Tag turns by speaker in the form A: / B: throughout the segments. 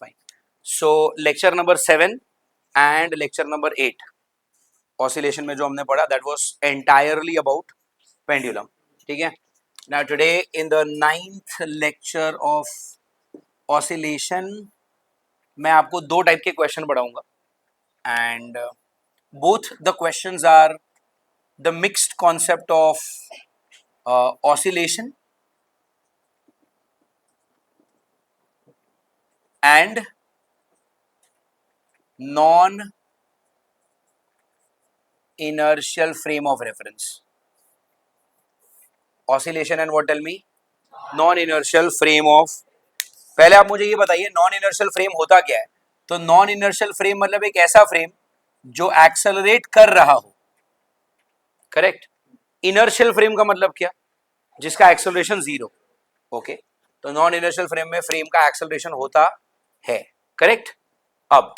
A: Fine. So lecture number 7 and lecture number 8 oscillation में जो हमने पढ़ा that was entirely about pendulum. ठीक है. Now today in the 9th lecture of oscillation मैं आपको दो टाइप के क्वेश्चन पढ़ाऊंगा and both the questions are the mixed concept of oscillation and non-inertial frame of reference. Oscillation and what, tell me? Non-inertial frame of. पहले आप मुझे ये बताइए नॉन इनर्शियल फ्रेम होता क्या है. तो नॉन इनर्शियल फ्रेम मतलब एक ऐसा फ्रेम जो एक्सेलरेट कर रहा हो. करेक्ट. इनर्शियल फ्रेम का मतलब क्या? जिसका एक्सेलरेशन जीरो. ओके. तो नॉन इनर्शियल फ्रेम में फ्रेम का एक्सेलरेशन होता है. करेक्ट. अब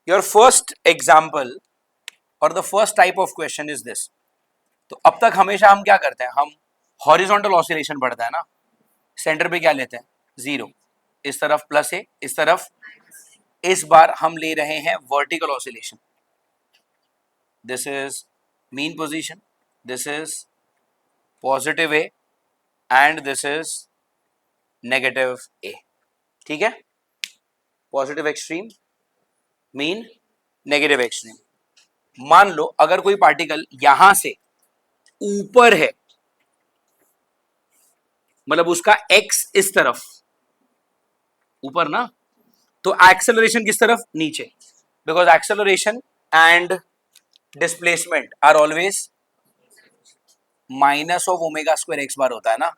A: योर फर्स्ट एग्जाम्पल और the first type of question is this. तो अब तक हमेशा हम क्या करते हैं, हम हॉरिजॉन्टल ऑसिलेशन पढ़ते हैं ना. सेंटर पे क्या लेते हैं? जीरो. इस तरफ प्लस है, इस तरफ. इस बार हम ले रहे हैं vertical oscillation. This is mean position, this is positive A and this is negative A. ठीक है. Positive extreme, mean, negative extreme. मान लो अगर कोई पार्टिकल यहां से ऊपर है, मतलब उसका एक्स इस तरफ ऊपर ना, तो एक्सेलरेशन किस तरफ? नीचे. Because acceleration and displacement are always minus of omega square X बार होता है ना.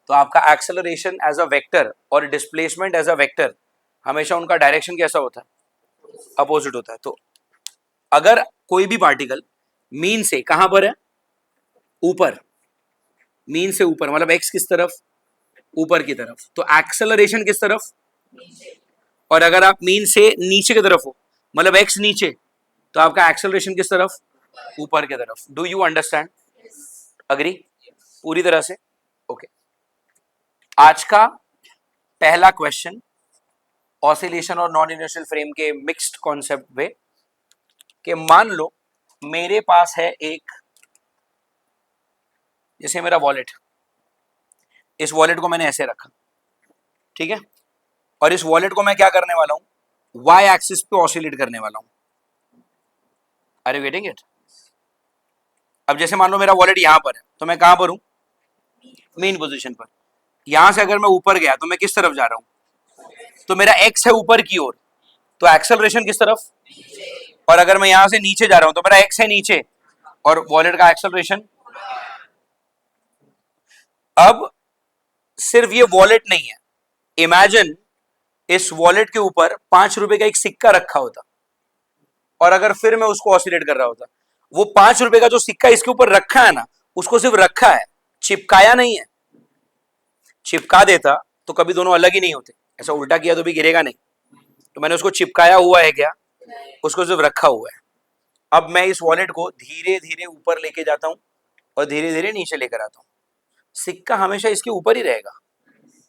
A: तो आपका एक्सेलरेशन एज अ वेक्टर और डिस्प्लेसमेंट एज अ वेक्टर हमेशा उनका डायरेक्शन कैसा होता है? अपोजिट होता है. तो अगर कोई भी पार्टिकल मीन से कहां पर है? ऊपर. मीन से ऊपर मतलब एक्स किस तरफ? ऊपर की तरफ. तो एक्सेलरेशन किस तरफ? और अगर आप मीन से नीचे की तरफ हो मतलब एक्स नीचे, तो आपका एक्सेलरेशन किस तरफ? ऊपर की तरफ. Do you understand? अग्री पूरी तरह से? ओके. आज का पहला क्वेश्चन ऑसिलेशन और नॉन इनर्शियल फ्रेम के मिक्स्ड कॉन्सेप्ट पे कि मान लो मेरे पास है एक, जैसे मेरा वॉलेट. इस वॉलेट को मैंने ऐसे रखा. ठीक है. और इस वॉलेट को मैं क्या करने वाला हूं? वाई एक्सिस पे ऑसिलेट करने वाला हूं. Are you getting it? अब जैसे मान लो मेरा वॉलेट यहां पर है, तो मैं कहां पर हूं? मेन पोजीशन पर. यहां से अगर मैं ऊपर गया तो मैं किस तरफ जा रहा हूं? तो मेरा एक्स है ऊपर की ओर, तो एक्सेलरेशन किस तरफ? और अगर मैं यहां से नीचे जा रहा हूं तो मेरा एक्स है नीचे और वॉलेट का एक्सेलरेशन. अब सिर्फ ये वॉलेट नहीं है. इमेजिन इस वॉलेट के ऊपर 5 रुपए का एक सिक्का रखा होता और अगर फिर मैं उसको ऑसिलेट कर रहा होता. वो 5 रुपए का जो सिक्का इसके ऊपर रखा है ना, उसको सिर्फ रखा है, चिपकाया नहीं है. चिपका देता तो कभी दोनों अलग ही नहीं होते. ऐसा उल्टा किया तो भी गिरेगा नहीं. तो मैंने उसको चिपकाया हुआ है क्या? उसको सिर्फ रखा हुआ है. अब मैं इस वॉलेट को धीरे धीरे ऊपर लेके जाता हूं और धीरे धीरे नीचे लेकर आता हूं. सिक्का हमेशा इसके ऊपर ही रहेगा,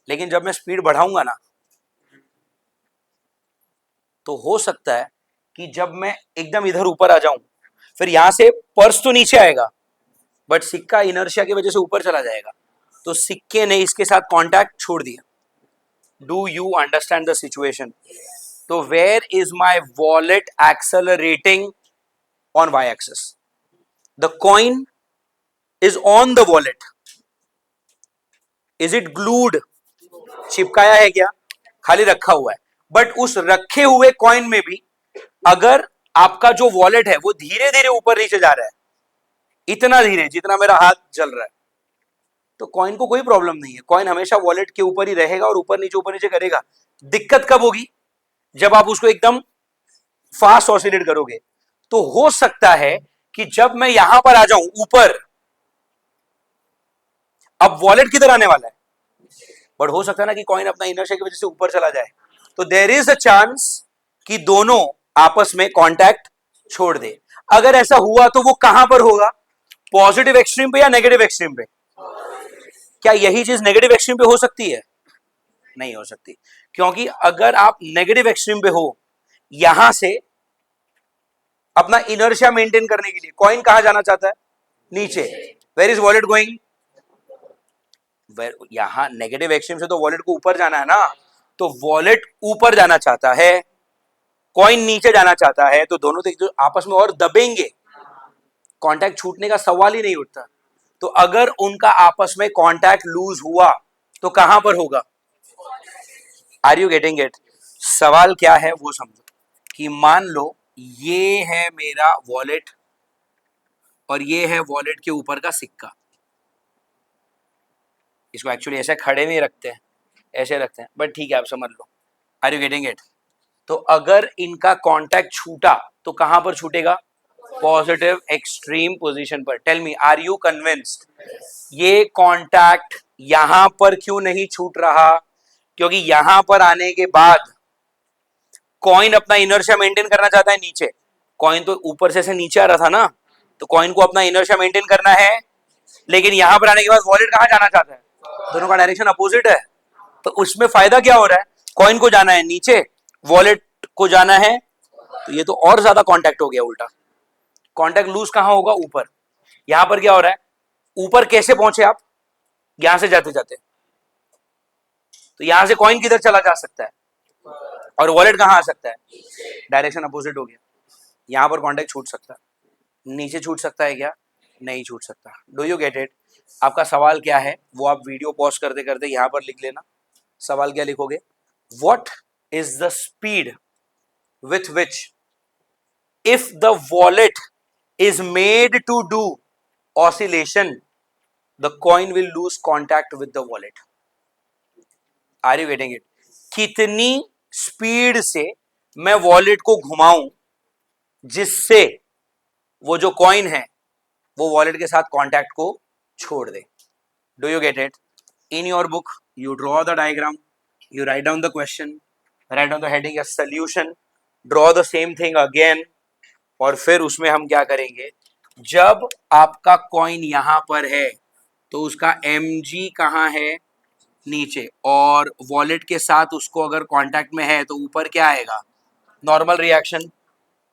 A: लेकिन जब मैं स्पीड बढ़ाऊंगा ना, तो हो सकता है कि जब मैं एकदम इधर ऊपर आ जाऊं, फिर यहां से पर्स तो नीचे आएगा बट सिक्का इनर्शिया की वजह से ऊपर चला जाएगा. तो सिक्के ने इसके साथ कांटेक्ट छोड़ दिया. Do you understand the situation? तो where is my wallet accelerating on Y axis? The coin is on the wallet. Is it glued? चिपकाया है क्या? खाली रखा हुआ है. बट उस रखे हुए कॉइन में भी अगर आपका जो वॉलेट है वो धीरे धीरे ऊपर नीचे जा रहा है, इतना धीरे जितना मेरा हाथ चल रहा है, तो कॉइन को कोई प्रॉब्लम नहीं है. कॉइन हमेशा वॉलेट के ऊपर ही रहेगा और ऊपर नीचे करेगा. दिक्कत कब होगी? जब आप उसको एकदम फास्ट ऑसिलेट करोगे. तो हो सकता है कि जब मैं यहां पर आ जाऊं ऊपर, अब वॉलेट किधर आने वाला है? बट हो सकता है ना कि कॉइन अपना इनर्शिया की वजह से ऊपर चला जाए. तो देयर इज अ चांस कि दोनों आपस में कांटेक्ट छोड़ दे. अगर ऐसा हुआ तो वो कहां पर होगा? पॉजिटिव एक्सट्रीम पे या नेगेटिव एक्सट्रीम पे? क्या यही चीज नेगेटिव एक्सट्रीम पे हो सकती है? नहीं हो सकती, क्योंकि अगर आप नेगेटिव एक्सट्रीम पे हो, यहां से अपना इनर्शिया मेंटेन करने के लिए कॉइन कहां जाना चाहता है? नीचे। Where is wallet going? यहां नेगेटिव एक्सट्रीम से तो वॉलेट को ऊपर जाना है ना, तो वॉलेट ऊपर जाना चाहता है, कॉइन नीचे जाना चाहता है, तो दोनों तो आपस में और दबेंगे, कांटेक्ट छूटने का सवाल ही नहीं उठता। तो अगर उनका आपस में कांटेक्ट लूज हुआ तो कहां पर होगा? Are you getting it? सवाल क्या है वो समझो, कि मान लो ये है मेरा वॉलेट और ये है वॉलेट के ऊपर का सिक्का। इसको एक्चुअली ऐसे खड़े नहीं रखते हैं, ऐसे रखते हैं, बट ठीक है आप समझ लो। Are you getting it? तो अगर इनका कांटेक्ट छूटा तो कहां पर छूटेगा? पॉजिटिव एक्सट्रीम पोजीशन पर। Tell me, are you convinced? ये कांटेक्ट यहां पर क्यों नहीं छूट रहा? क्योंकि यहां पर आने के बाद कॉइन अपना इनर्शिया मेंटेन करना चाहता है नीचे। कॉइन तो ऊपर से नीचे आ रहा था ना, तो कॉइन को अपना इनर्शिया मेंटेन करना है, लेकिन यहां पर आने के बाद वॉलेट कहां जाना चाहता है? दोनों का डायरेक्शन अपोजिट है। तो उसमें फायदा क्या हो रहा है? कॉइन को जाना है नीचे, वॉलेट को जाना है, तो ये तो और ज्यादा कांटेक्ट हो गया उल्टा। कांटेक्ट लूज कहां होगा? ऊपर। यहां पर क्या हो रहा है? ऊपर कैसे पहुंचे आप? यहां से जाते जाते, तो यहां से कॉइन किधर चला जा सकता है और वॉलेट कहां आ सकता है? डायरेक्शन अपोजिट हो गया। यहां पर कांटेक्ट छूट सकता है, नीचे छूट सकता है क्या? नहीं छूट सकता। Do you get it? आपका सवाल क्या है वो आप वीडियो पॉज करते करते यहां पर लिख लेना। सवाल क्या लिखोगे? What is the speed with which if the wallet is made to do oscillation the coin will lose contact with the wallet? Are you getting it? कितनी स्पीड से मैं वॉलेट को घुमाऊं जिससे वो जो कॉइन है वो वॉलेट के साथ कांटेक्ट को छोड़ दे? Do you get it? In your book you draw the diagram, you write down the question, write down the heading as solution, draw the same thing again, और फिर उसमें हम क्या करेंगे? जब आपका कॉइन यहां पर है तो उसका mg कहां है? नीचे, और वॉलेट के साथ उसको अगर कांटेक्ट में है तो ऊपर क्या आएगा? Normal reaction.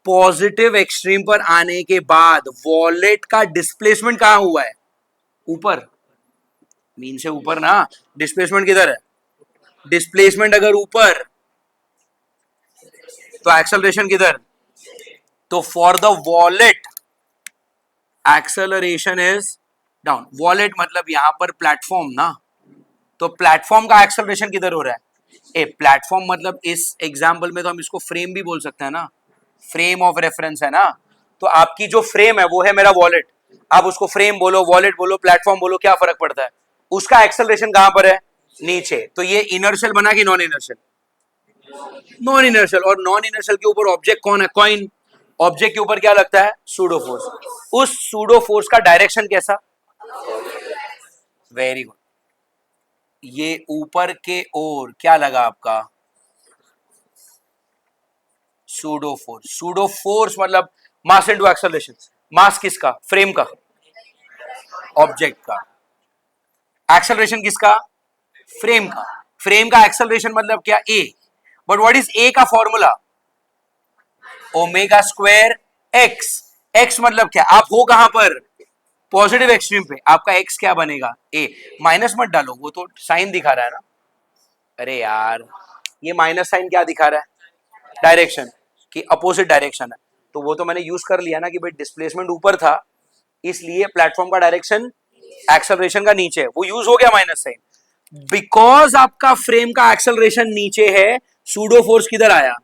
A: पॉजिटिव एक्सट्रीम पर आने के बाद वॉलेट का डिस्प्लेसमेंट कहां हुआ है? ऊपर। मीन से ऊपर ना, डिस्प्लेसमेंट किधर है? डिस्प्लेसमेंट अगर ऊपर तो एक्सेलरेशन किधर? तो for the wallet acceleration is down. Wallet मतलब यहां पर प्लेटफॉर्म ना, तो प्लेटफॉर्म का एक्सेलरेशन किधर हो रहा है? ए प्लेटफॉर्म मतलब इस एग्जांपल में तो हम इसको फ्रेम भी बोल सकते हैं ना, फ्रेम ऑफ रेफरेंस है ना। तो आपकी जो फ्रेम है वो है मेरा वॉलेट, आप उसको फ्रेम बोलो, वॉलेट बोलो, प्लेटफॉर्म बोलो, क्या फर्क पड़ता है? उसका एक्सेलरेशन कहां पर है? नीचे। तो ये इनर्शियल बना कि नॉन इनर्शियल? Non inertial. और नॉन इनर्शियल के ऊपर ऑब्जेक्ट कौन है? कॉइन। ऑब्जेक्ट के ऊपर क्या लगता है? Pseudo force. उस सूडो फोर्स का डायरेक्शन कैसा? Very good. ये ऊपर के ओर क्या लगा आपका? Pseudo force. सूडो फोर्स मतलब मास इनटू एक्सेलरेशन। मास किसका? फ्रेम का, ऑब्जेक्ट का। एक्सेलरेशन किसका? फ्रेम का। फ्रेम का एक्सेलरेशन मतलब क्या? ए। बट व्हाट इज ए का formula? Omega square x. X मतलब क्या? आप हो कहां पर? पॉजिटिव एक्सट्रीम पे। आपका एक्स क्या बनेगा? ए। माइनस मत डालो, वो तो साइन दिखा रहा है ना। अरे यार, ये माइनस साइन क्या दिखा रहा है? डायरेक्शन, कि अपोजिट डायरेक्शन है। तो वो तो मैंने यूज कर लिया ना कि भाई डिस्प्लेसमेंट ऊपर था, इसलिए प्लेटफॉर्म का डायरेक्शन एक्सेलरेशन का नीचे है, वो यूज हो गया माइनस साइन। बिकॉज आपका फ्रेम का एक्सेलरेशन नीचे है, सूडो फोर्स किधर आया?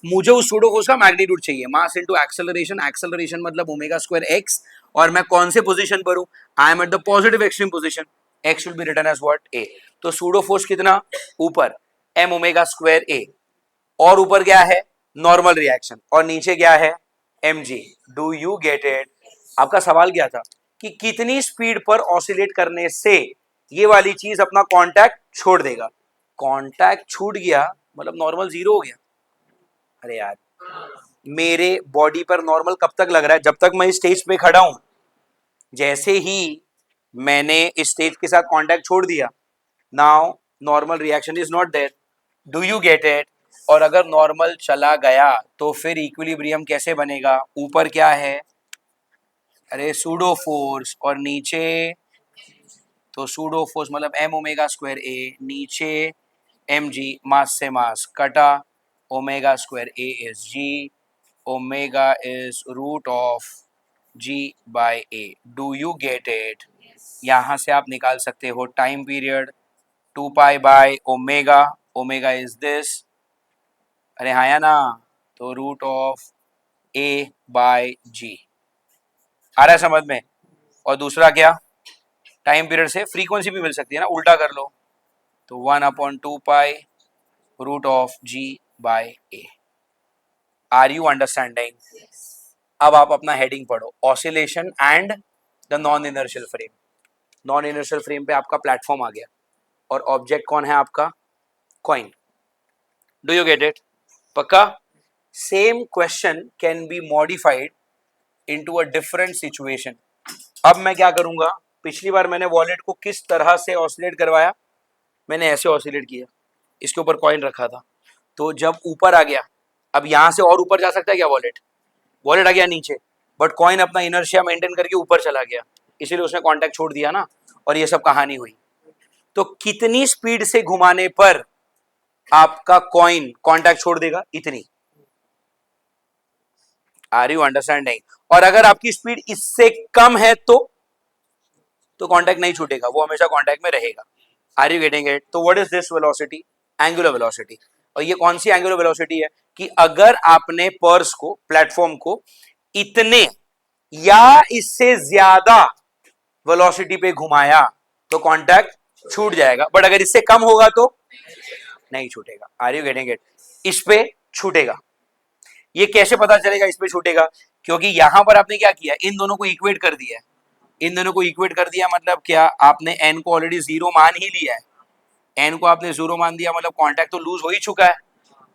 A: मुझे उस सूडो फोर्स का मैग्नीट्यूड चाहिए, मास इनटू एक्सेलरेशन। एक्सेलरेशन मतलब ओमेगा स्क्वायर एक्स, और मैं कौन से पोजीशन पर हूं? I am at the positive extreme position. X will be written as what? A. तो सूडो फोर्स कितना? ऊपर एम ओमेगा स्क्वायर ए, और ऊपर क्या है? नॉर्मल रिएक्शन, और नीचे क्या है? mg। Do you get it? आपका सवाल क्या था कि कितनी स्पीड पर ऑसिलेट करने से ये वाली चीज अपना कांटेक्ट छोड़ देगा? कांटेक्ट छूट गया मतलब नॉर्मल जीरो हो गया। अरे यार, मेरे बॉडी पर नॉर्मल कब तक लग रहा है? जब तक मैं स्टेज पे खड़ा हूं। जैसे ही मैंने इस स्टेज के साथ कांटेक्ट छोड़ दिया, now normal reaction is not there. Do you get it? और अगर नॉर्मल चला गया तो फिर इक्विलिब्रियम कैसे बनेगा? ऊपर क्या है? अरे सूडो फोर्स, और नीचे तो सूडो फोर्स मतलब एम ओमेगा स्क्वायर ए, नीचे एम जी मास से मास कटा, omega square A is G, omega is root of G by A. Do you get it? यहाँ से आप निकाल सकते हो time period 2 pi by omega, omega is this, अरे हाँ या ना, तो root of A by G. आ रहा है समझ में? और दूसरा क्या, टाइम पीरियड से फ्रीक्वेंसी भी मिल सकती है ना, उल्टा कर लो, तो 1/2 pi root of G by A. Are you understanding? अब आप अपना हेडिंग पढ़ो, oscillation and the non inertial frame. Non inertial frame पे आपका प्लेटफॉर्म आ गया, और ऑब्जेक्ट कौन है आपका? Coin. Do you get it? पक्का? Same question can be modified into a different situation. अब मैं क्या करूंगा, पिछली बार मैंने वॉलेट को किस तरह से ऑसिलेट करवाया? मैंने ऐसे ऑसिलेट किया, इसके ऊपर कॉइन रखा था, तो जब ऊपर आ गया, अब यहां से और ऊपर जा सकता है क्या वॉलेट? वॉलेट आ गया नीचे, बट कॉइन अपना इनर्शिया मेंटेन करके ऊपर चला गया, इसीलिए उसने कांटेक्ट छोड़ दिया ना, और ये सब कहानी हुई. तो कितनी स्पीड से घुमाने पर आपका कॉइन कांटेक्ट छोड़ देगा? इतनी. Are you understanding? और अगर आपकी स्पीड इससे कम है तो कांटेक्ट नहीं छूटेगा, वो हमेशा कांटेक्ट में रहेगा. Are you getting it? तो what is this velocity? Angular velocity. और ये कौन सी एंगुलर वेलोसिटी है? कि अगर आपने पर्स को, प्लेटफॉर्म को इतने या इससे ज्यादा वेलोसिटी पे घुमाया तो कांटेक्ट छूट जाएगा, बट अगर इससे कम होगा तो नहीं छूटेगा. Are you getting it? इस पे छूटेगा. ये कैसे पता चलेगा इस पे छूटेगा? क्योंकि यहां पर आपने क्या किया, इन दोनों को इक्वेट कर दिया है. इन दोनों को इक्वेट कर दिया मतलब क्या, आपने एन को ऑलरेडी जीरो मान ही लिया है. एन को आपने जीरो मान दिया मतलब कांटेक्ट तो लूज हो ही चुका है.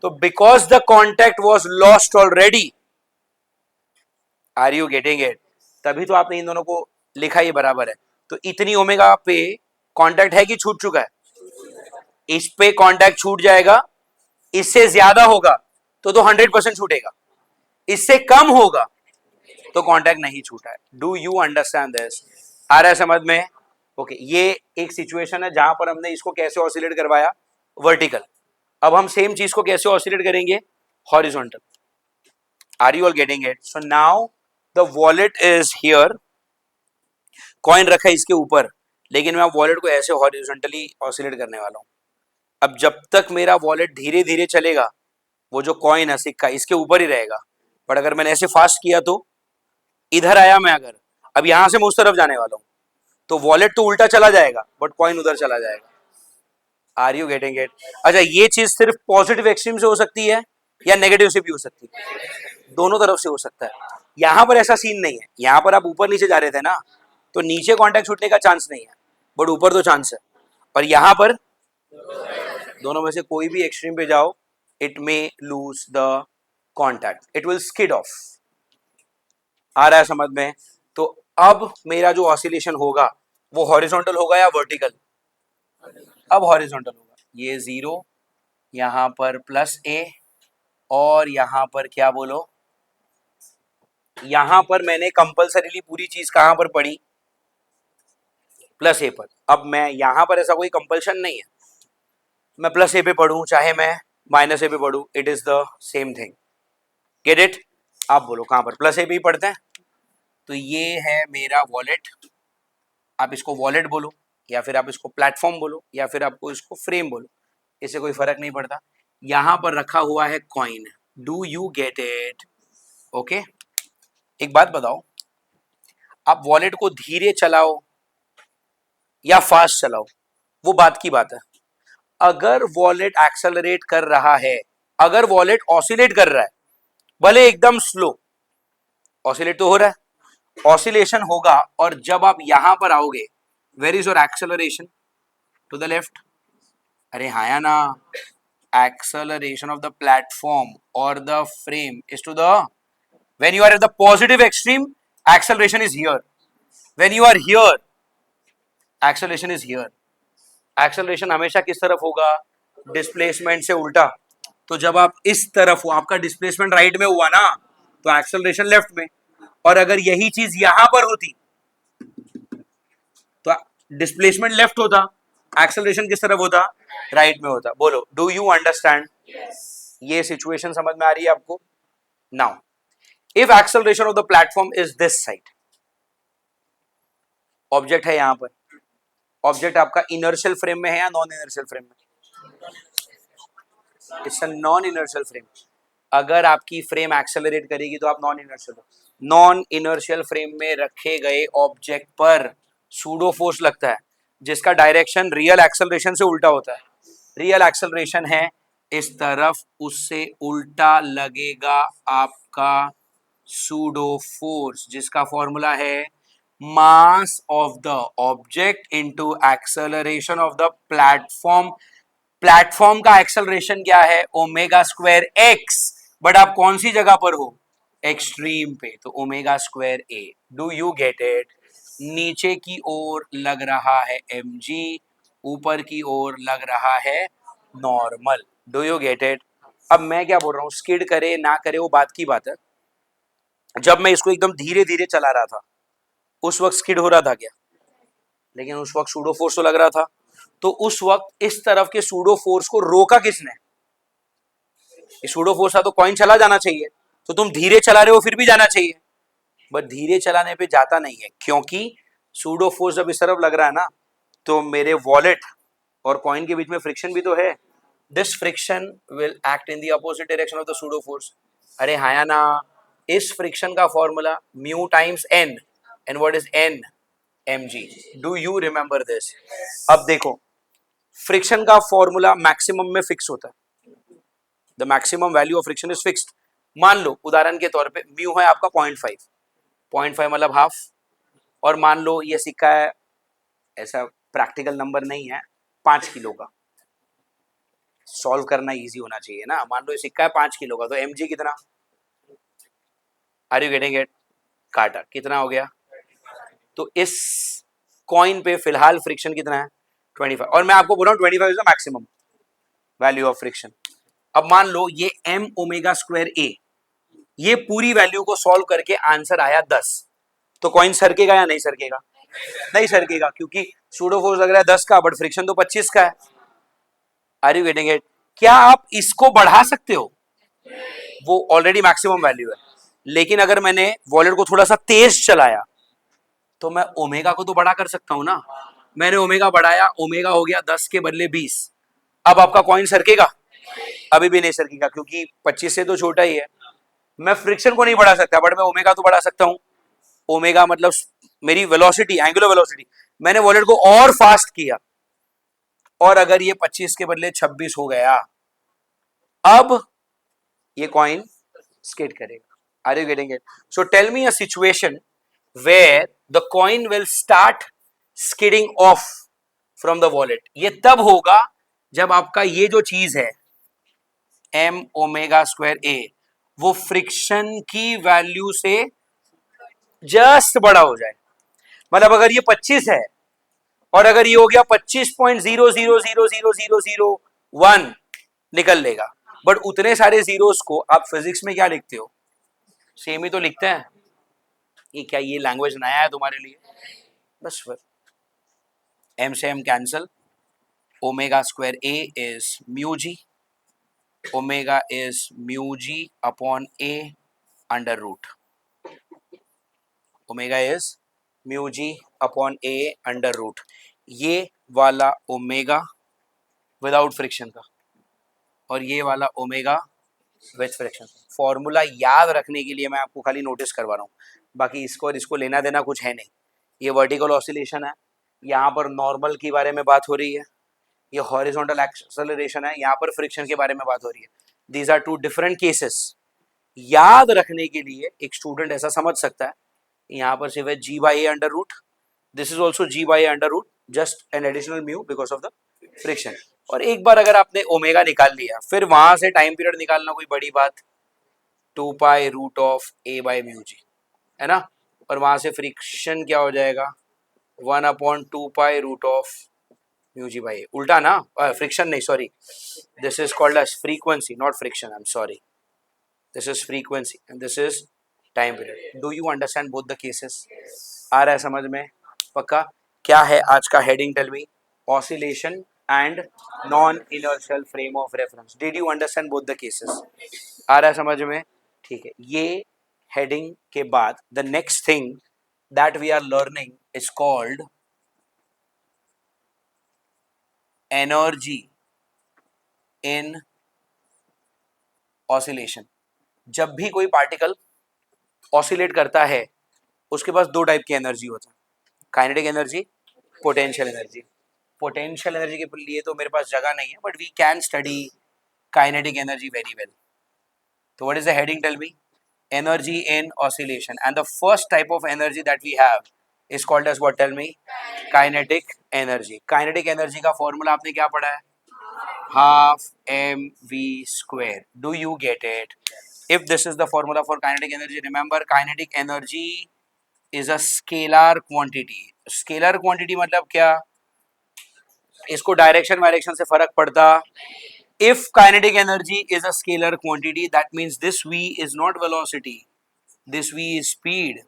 A: तो because the contact was lost already. Are you getting it? तभी तो आपने इन दोनों को लिखा ये बराबर है. तो इतनी ओमेगा पे कांटेक्ट है कि छूट चुका है? इस पे कांटेक्ट छूट जाएगा. इससे ज्यादा होगा तो 100% छूटेगा. इससे कम होगा तो कांटेक्ट नहीं छूटा है. Do you understand this? आ रहा है समझ में? ओके, ये एक सिचुएशन है जहां पर हमने इसको कैसे ऑसिलेट करवाया, वर्टिकल. अब हम सेम चीज को कैसे ऑसिलेट करेंगे, horizontal. Are you all getting it? So now the wallet is here, coin रखा है इसके ऊपर, लेकिन मैं वॉलेट को ऐसे हॉरिजॉन्टली ऑसिलेट करने वाला हूं. अब जब तक मेरा वॉलेट धीरे धीरे चलेगा, वो जो कॉइन है, सिक्का, इसके ऊपर ही रहेगा. बट अगर मैंने ऐसे फास्ट किया तो इधर आया मैं, अगर अब यहां से मैं उस तरफ जाने वाला हूं, तो वॉलेट तो उल्टा चला जाएगा बट कॉइन उधर चला जाएगा. Are you getting it? अच्छा, ये चीज सिर्फ पॉजिटिव एक्सट्रीम से हो सकती है या नेगेटिव से भी हो सकती है? दोनों तरफ से हो सकता है. यहां पर ऐसा सीन नहीं है. यहां पर आप ऊपर नीचे जा रहे थे ना, तो नीचे कांटेक्ट छूटने का चांस नहीं है, बट ऊपर तो चांस है. और यहां पर दोनों में से कोई भी एक्सट्रीम पे जाओ, it may lose the contact, it will skid off. आ रहा है समझ में? तो अब मेरा जो ऑसिलेशन होगा वो हॉरिजॉन्टल होगा या वर्टिकल? अब हॉरिजॉन्टल होगा. ये जीरो, यहां पर प्लस ए, और यहां पर क्या बोलो, यहां पर मैंने कंपल्सरीली पूरी चीज कहां पर पढ़ी, प्लस ए पर. अब मैं यहां पर ऐसा कोई कंपल्शन नहीं है, मैं प्लस ए पे पढ़ूं चाहे मैं माइनस ए पे पढ़ूं, it is the same thing. Get it? आप बोलो कहां पर प्लस ए पे ही पढ़ते हैं. तो ये है मेरा वॉलेट. आप इसको वॉलेट बोलो, या फिर आप इसको प्लेटफॉर्म बोलो, या फिर आपको इसको फ्रेम बोलो, इससे कोई फर्क नहीं पड़ता. यहां पर रखा हुआ है coin. Do you get it? Okay, एक बात बताओ, आप वॉलेट को धीरे चलाओ या फास्ट चलाओ, वो बात की बात है. अगर वॉलेट एक्सेलरेट कर रहा है, अगर वॉलेट ऑसिलेट कर रहा है, भले एकदम स्लो, ऑसिलेट तो हो रहा है, ऑसिलेशन होगा. और जब आप यहां पर आओगे, where is your acceleration? To the left. अरे हाँ या ना, acceleration of the platform or the frame is to the, when you are at the positive extreme, acceleration is here. When you are here, acceleration is here. Acceleration हमेशा किस तरफ होगा? Displacement से उल्टा। तो जब आप इस तरफ हो, आपका डिस्प्लेसमेंट राइट में हुआ ना, तो एक्सेलरेशन लेफ्ट में। और अगर यही चीज यहां पर होती तो डिस्प्लेसमेंट लेफ्ट होता, एक्सेलरेशन किस तरफ होता? राइट में होता। बोलो, डू यू अंडरस्टैंड? ये सिचुएशन समझ में आ रही है आपको? Now if acceleration of the platform is this side, object है यहां पर, ऑब्जेक्ट आपका इनर्शियल फ्रेम में है या नॉन इनर्शियल फ्रेम में? It's a non inertial frame. अगर आपकी फ्रेम एक्सेलरेट करेगी तो आप नॉन इनर्शियल हो। नॉन इनर्शियल फ्रेम में रखे गए ऑब्जेक्ट पर सूडो फोर्स लगता है, जिसका डायरेक्शन रियल एक्सेलरेशन से उल्टा होता है। रियल एक्सेलरेशन है इस तरफ, उससे उल्टा लगेगा आपका सूडो फोर्स, जिसका फॉर्मूला है मास of the object into acceleration of the platform. Platform का एक्सेलरेशन क्या है? Omega square x. बट आप कौन सी जगह पर हो? एक्सट्रीम पे, तो omega square A. Do you get it? नीचे की ओर लग रहा है mg, ऊपर की ओर लग रहा है normal. Do you get it? अब मैं क्या बोल रहा हूँ, स्किड करे ना करे वो बात की बात है। जब मैं इसको एकदम धीरे धीरे चला रहा था, उस वक्त स्किड हो रहा था क्या? लेकिन उस वक्त सूडो फोर्स तो लग रहा था। तो उस वक्त इस तरफ के सूडो फोर्स को रोका किसने? ये सूडो फोर्स था तो कॉइन चला जाना चाहिए, तो तुम धीरे चला रहे हो फिर भी जाना चाहिए। बट धीरे चलाने पे जाता नहीं है, क्योंकि सूडो फोर्स जब इस तरफ लग रहा है ना, तो मेरे वॉलेट और कॉइन के बीच में फ्रिक्शन भी तो है। This friction will act in the opposite direction of the pseudo force. अरे हाँ या ना? इस फ्रिक्शन का formula mu times N, and what is N? mg। Do you remember this? अब देखो, फ्रिक्शन का फॉर्मूला मैक्सिमम में फिक्स होता है। The maximum value of friction is fixed. मान लो उदाहरण के तौर पे म्यू है आपका 0.5, 0.5 मतलब हाफ। और मान लो ये सिक्का है, ऐसा प्रैक्टिकल नंबर नहीं है, 5 किलो का। सॉल्व करना इजी होना चाहिए ना। मान लो ये सिक्का है 5 किलो का, तो mg कितना? Are you getting it? काटा कितना हो गया? तो इस कॉइन पे फिलहाल फ्रिक्शन कितना है? 25। और मैं आपको बोल रहा हूँ 25 is the maximum value of friction. अब मान लो ये m ओमेगा स्क्वायर a, ये पूरी वैल्यू को सॉल्व करके आंसर आया 10, तो कॉइन सरकेगा या नहीं सरकेगा? नहीं सरकेगा, क्योंकि सूडो फोर्स लग रहा है 10 का, बट फ्रिक्शन तो 25 का है। Are you getting it? क्या आप इसको बढ़ा सकते हो? वो ऑलरेडी मैक्सिमम वैल्यू है, लेकिन अगर मैंने वॉलेट को थोड़ा सा तेज चलाया तो मैं ओमेगा को तो बड़ा कर सकता हूं ना। मैंने ओमेगा बढ़ाया, ओमेगा हो गया 10 के बदले 20। अब आपका कॉइन सरकेगा? अभी भी नहीं सरकेगा, क्योंकि 25 से तो छोटा ही है। मैं फ्रिक्शन को नहीं बढ़ा सकता, बट मैं ओमेगा तो बढ़ा सकता हूं। ओमेगा मतलब मेरी वेलोसिटी, एंगुलर वेलोसिटी। मैंने वॉलेट को और फास्ट किया, और अगर ये 25 के बदले 26 हो गया, अब ये कॉइन स्किड करेगा। Are you getting it? So tell me a situation where the coin will start skidding off from the wallet. ये तब होगा जब आपका ये जो चीज है m ओमेगा स्क्वायर a, वो फ्रिक्शन की वैल्यू से जस्ट बड़ा हो जाए। मतलब अगर ये 25 है और अगर ये हो गया 25.00000001, निकल लेगा। बट उतने सारे जीरोस को आप फिजिक्स में क्या लिखते हो? सेम ही तो लिखते हैं। ये क्या, ये लैंग्वेज नया है तुम्हारे लिए? बस फिर m से m cancel, omega square a is mu G, omega is mu G upon a under root. Omega is mu G upon a under root. ये वाला ओमेगा विदाउट फ्रिक्शन का, और ये वाला ओमेगा विद फ्रिक्शन। फॉर्मूला याद रखने के लिए मैं आपको खाली नोटिस करवा रहा हूँ, बाकी इसको और इसको लेना देना कुछ है नहीं। ये वर्टिकल ऑसिलेशन है, यहाँ पर नॉर्मल के बारे में बात हो रही है। ये हॉरिजॉन्टल एक्सेलरेशन है, यहाँ पर फ्रिक्शन के बारे में बात हो रही है। These are two different cases. याद रखने के लिए एक स्टूडेंट ऐसा समझ सकता है, यहाँ पर सिर्फ है g by a under root, this is also g by a under root, just an additional mu because of the friction. और एक बार अगर आपने ओमेगा निकाल लिया, फिर वहां से टाइम पीरियड निकालना कोई बड़ी बात, 2 pi root of a by mu g, है ना। और वहां से फ्रिक्शन क्या हो जाएगा? 1/2 pi root of mu g by उल्टा ना, फ्रिक्शन नहीं, sorry, this is called as frequency not friction, I am sorry, this is frequency and this is time period. Do you understand both the cases? आ रहा है समझ में? पक्का. क्या है आज का heading? Tell me. Oscillation and non inertial frame of reference. Did you understand both the cases? आ रहा है समझ में? ठीक है. ये हेडिंग के बाद the next thing that we are learning is called energy in oscillation. जब भी कोई पार्टिकल ऑसिलेट करता है उसके पास दो टाइप की एनर्जी होता है, kinetic energy, potential energy. Potential energy के लिए तो मेरे पास जगह नहीं है, but we can study kinetic energy very well. तो what is the heading? Tell me. Energy in oscillation and the first type of energy that we have is called as what? Tell me. Kinetic energy. Kinetic energy का formula आपने क्या पढ़ा है? half mv square. Do you get it? If this is the formula for kinetic energy, remember kinetic energy is a scalar quantity. Scalar quantity मतलब क्या? इसको direction वायरेक्शन से फर्क पड़ता. If kinetic energy is a scalar quantity, that means this v is not velocity. This v is speed.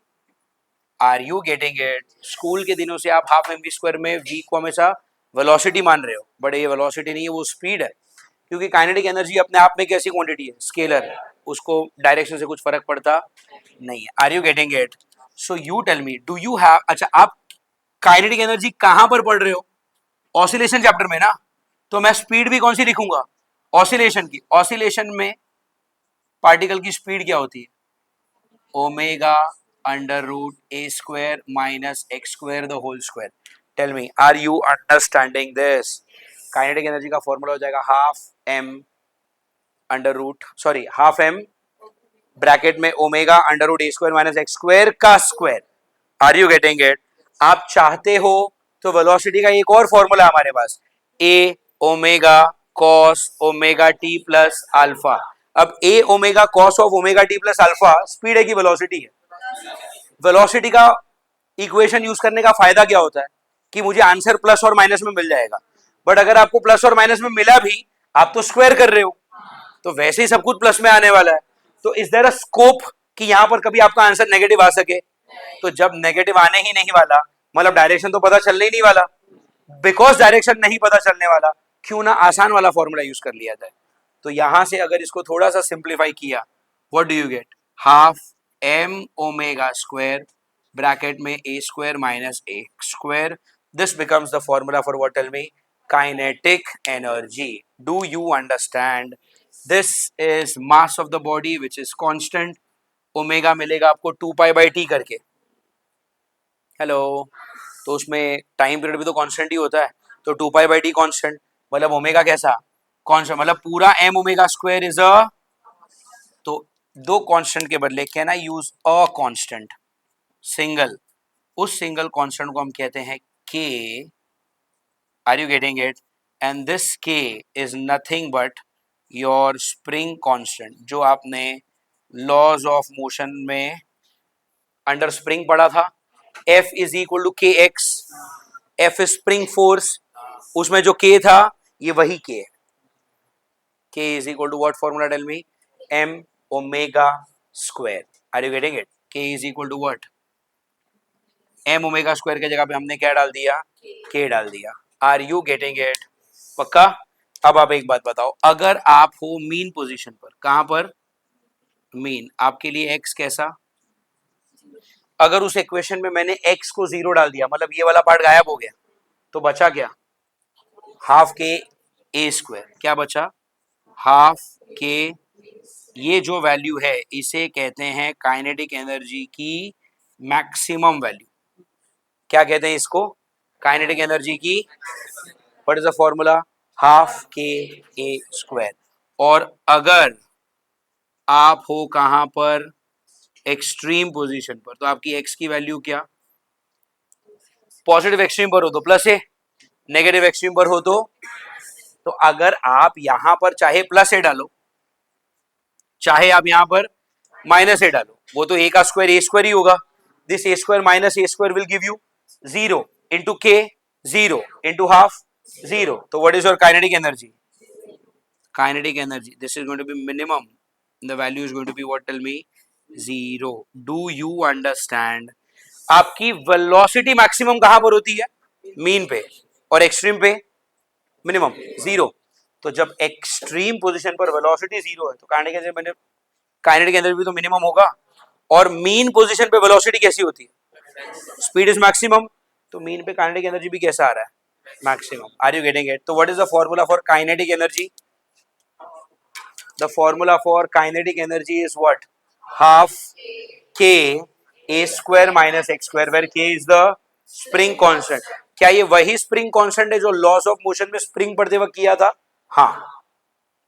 A: Are you getting it? School के दिनों से आप हाफ mv स्क्वायर में v को हमेशा वेलोसिटी मान रहे हो, बट ये वेलोसिटी नहीं है, वो स्पीड है. क्योंकि काइनेटिक एनर्जी अपने आप में कैसी क्वांटिटी है? स्केलर. उसको डायरेक्शन से कुछ फर्क पड़ता नहीं है. Are you getting it? So you tell me, do you have, अच्छा आप काइनेटिक एनर्जी कहां पर पढ़ रहे हो? ऑसिलेशन चैप्टर में ना. तो मैं स्पीड भी कौन सी लिखूंगा? ऑसिलेशन की. ऑसिलेशन में पार्टिकल की स्पीड क्या होती है? Omega under root a square minus x square the whole square. Tell me, are you understanding this? Kinetic energy का फॉर्मूला हो जाएगा half m under root, sorry half m bracket में omega under root a square minus x square का square. Are you getting it? आप चाहते हो तो velocity का एक और फॉर्मूला हमारे पास, A omega cos omega t plus alpha. अब A omega cos of omega t plus alpha speed है कि वेलोसिटी है? वेलोसिटी का इक्वेशन यूज करने का फायदा क्या होता है? कि मुझे आंसर प्लस और माइनस में मिल जाएगा. बट अगर आपको प्लस और माइनस में मिला भी, आप तो स्क्वायर कर रहे हो, तो वैसे ही सब कुछ प्लस में आने वाला है. तो इज देयर अ स्कोप कि यहां पर कभी आपका आंसर नेगेटिव आ सके? तो जब नेगेटिव आने ही नहीं वाला, मतलब डायरेक्शन तो पता चलने ही नहीं वाला. बिकॉज डायरेक्शन नहीं पता चलने वाला, क्यों ना आसान वाला फॉर्मूला यूज कर लिया जाए. तो यहां से अगर इसको थोड़ा सा सिंप्लीफाई किया, what do you get? Half m omega square bracket में A square minus A square. This becomes the formula for what? Tell me. Kinetic energy. Do you understand? This is mass of the body which is constant. Omega मिलेगा आपको 2 pi by T करके. Hello. तो उसमें time period भी तो constant ही होता है. तो 2 पाई बाई टी कांस्टेंट, मतलब ओमेगा कैसा? कांस्टेंट, मतलब पूरा m omega square is a. तो दो कांस्टेंट के बदले can I use a constant, single. उस सिंगल कांस्टेंट को हम कहते हैं K. Are you getting it? And this K is nothing but your spring constant, जो आपने लॉज ऑफ मोशन में अंडर स्प्रिंग पढ़ा था. F is equal to K X. F is spring force. उसमें जो K था ये वही K है. K is equal to what formula? Tell me. M omega square. Are you getting it? K is equal to what? M omega square की जगह पे हमने क्या डाल दिया? K डाल दिया. Are you getting it? पक्का. अब आप एक बात बताओ, अगर आप हो मीन पोजीशन पर, कहां पर? मीन. आपके लिए x कैसा? अगर उस इक्वेशन में मैंने x को 0 डाल दिया, मतलब ये वाला पार्ट गायब हो गया, तो बचा क्या? Half k a square. क्या बचा? हाफ के. ये जो वैल्यू है इसे कहते हैं काइनेटिक एनर्जी की मैक्सिमम वैल्यू. क्या कहते हैं इसको? काइनेटिक एनर्जी की. What is the formula? Half k a square. और अगर आप हो कहां पर? एक्सट्रीम पोजीशन पर, तो आपकी x की वैल्यू क्या? पॉजिटिव एक्सट्रीम पर हो तो प्लस है, नेगेटिव एक्सट्रीम पर हो तो अगर आप यहां पर चाहे प्लस ए डालो, चाहे आप यहां पर माइनस ए डालो, वो तो a स्क्वायर ही होगा. This A square minus A square will give you 0 into के. 0 into half 0. So what is your kinetic energy? Kinetic energy. This is going to be minimum. The value is going to be what? Tell me. 0. Do you understand? आपकी velocity maximum कहां पर होती है? Mean पे. और extreme पे minimum 0. तो जब एक्सट्रीम पोजीशन पर वेलोसिटी 0 है तो काइनेटिक एनर्जी भी तो मिनिमम होगा. और मीन पोजीशन पे वेलोसिटी कैसी होती है? Speed is maximum. तो मीन पे काइनेटिक एनर्जी भी कैसा आ रहा है? Maximum. Are you getting it? तो what is the formula for kinetic energy? The formula for kinetic energy is what? Half k a square minus x square, where k is the spring constant. क्या ये वही spring constant है जो loss of motion में spring पड़ते वक्त किया था? हाँ,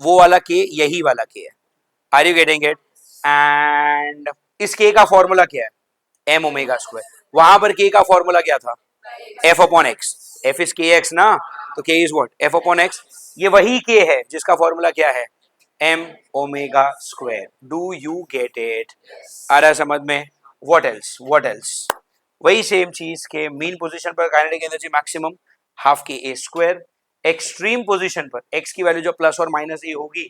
A: वो वाला k यही वाला k है. Are you getting it? And इस k का फॉर्मूला क्या है? m omega square. वहां पर k का फॉर्मूला क्या था? f upon x. f is kx ना, तो k is what? f upon x. ये वही k है जिसका फॉर्मूला क्या है? m omega square. Do you get it? आ रहा है समझ में? What else? What else? वही सेम चीज के मीन पोजीशन पर kinetic energy maximum half k a square. Extreme position पर x की वैल्यू जो प्लस और माइनस ए होगी,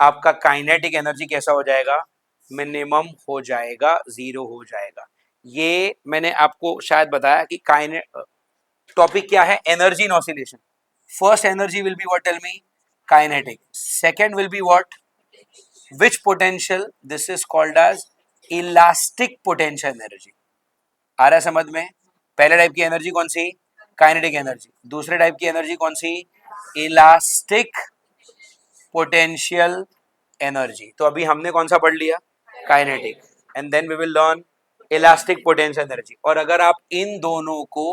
A: आपका काइनेटिक एनर्जी कैसा हो जाएगा? मिनिमम हो जाएगा, 0 हो जाएगा. ये मैंने आपको शायद बताया कि टॉपिक क्या है? Energy in oscillation. First energy will be what? Tell me. Kinetic. Second will be what? Which potential? This is called as elastic potential energy. आ रहा है समझ में? पहले टाइप की एनर्जी कौन सी? Kinetic energy. दूसरे टाइप की एनर्जी कौन सी? Elastic potential energy. तो अभी हमने कौन सा पढ़ लिया? Kinetic. And then we will learn elastic potential energy. और अगर आप इन दोनों को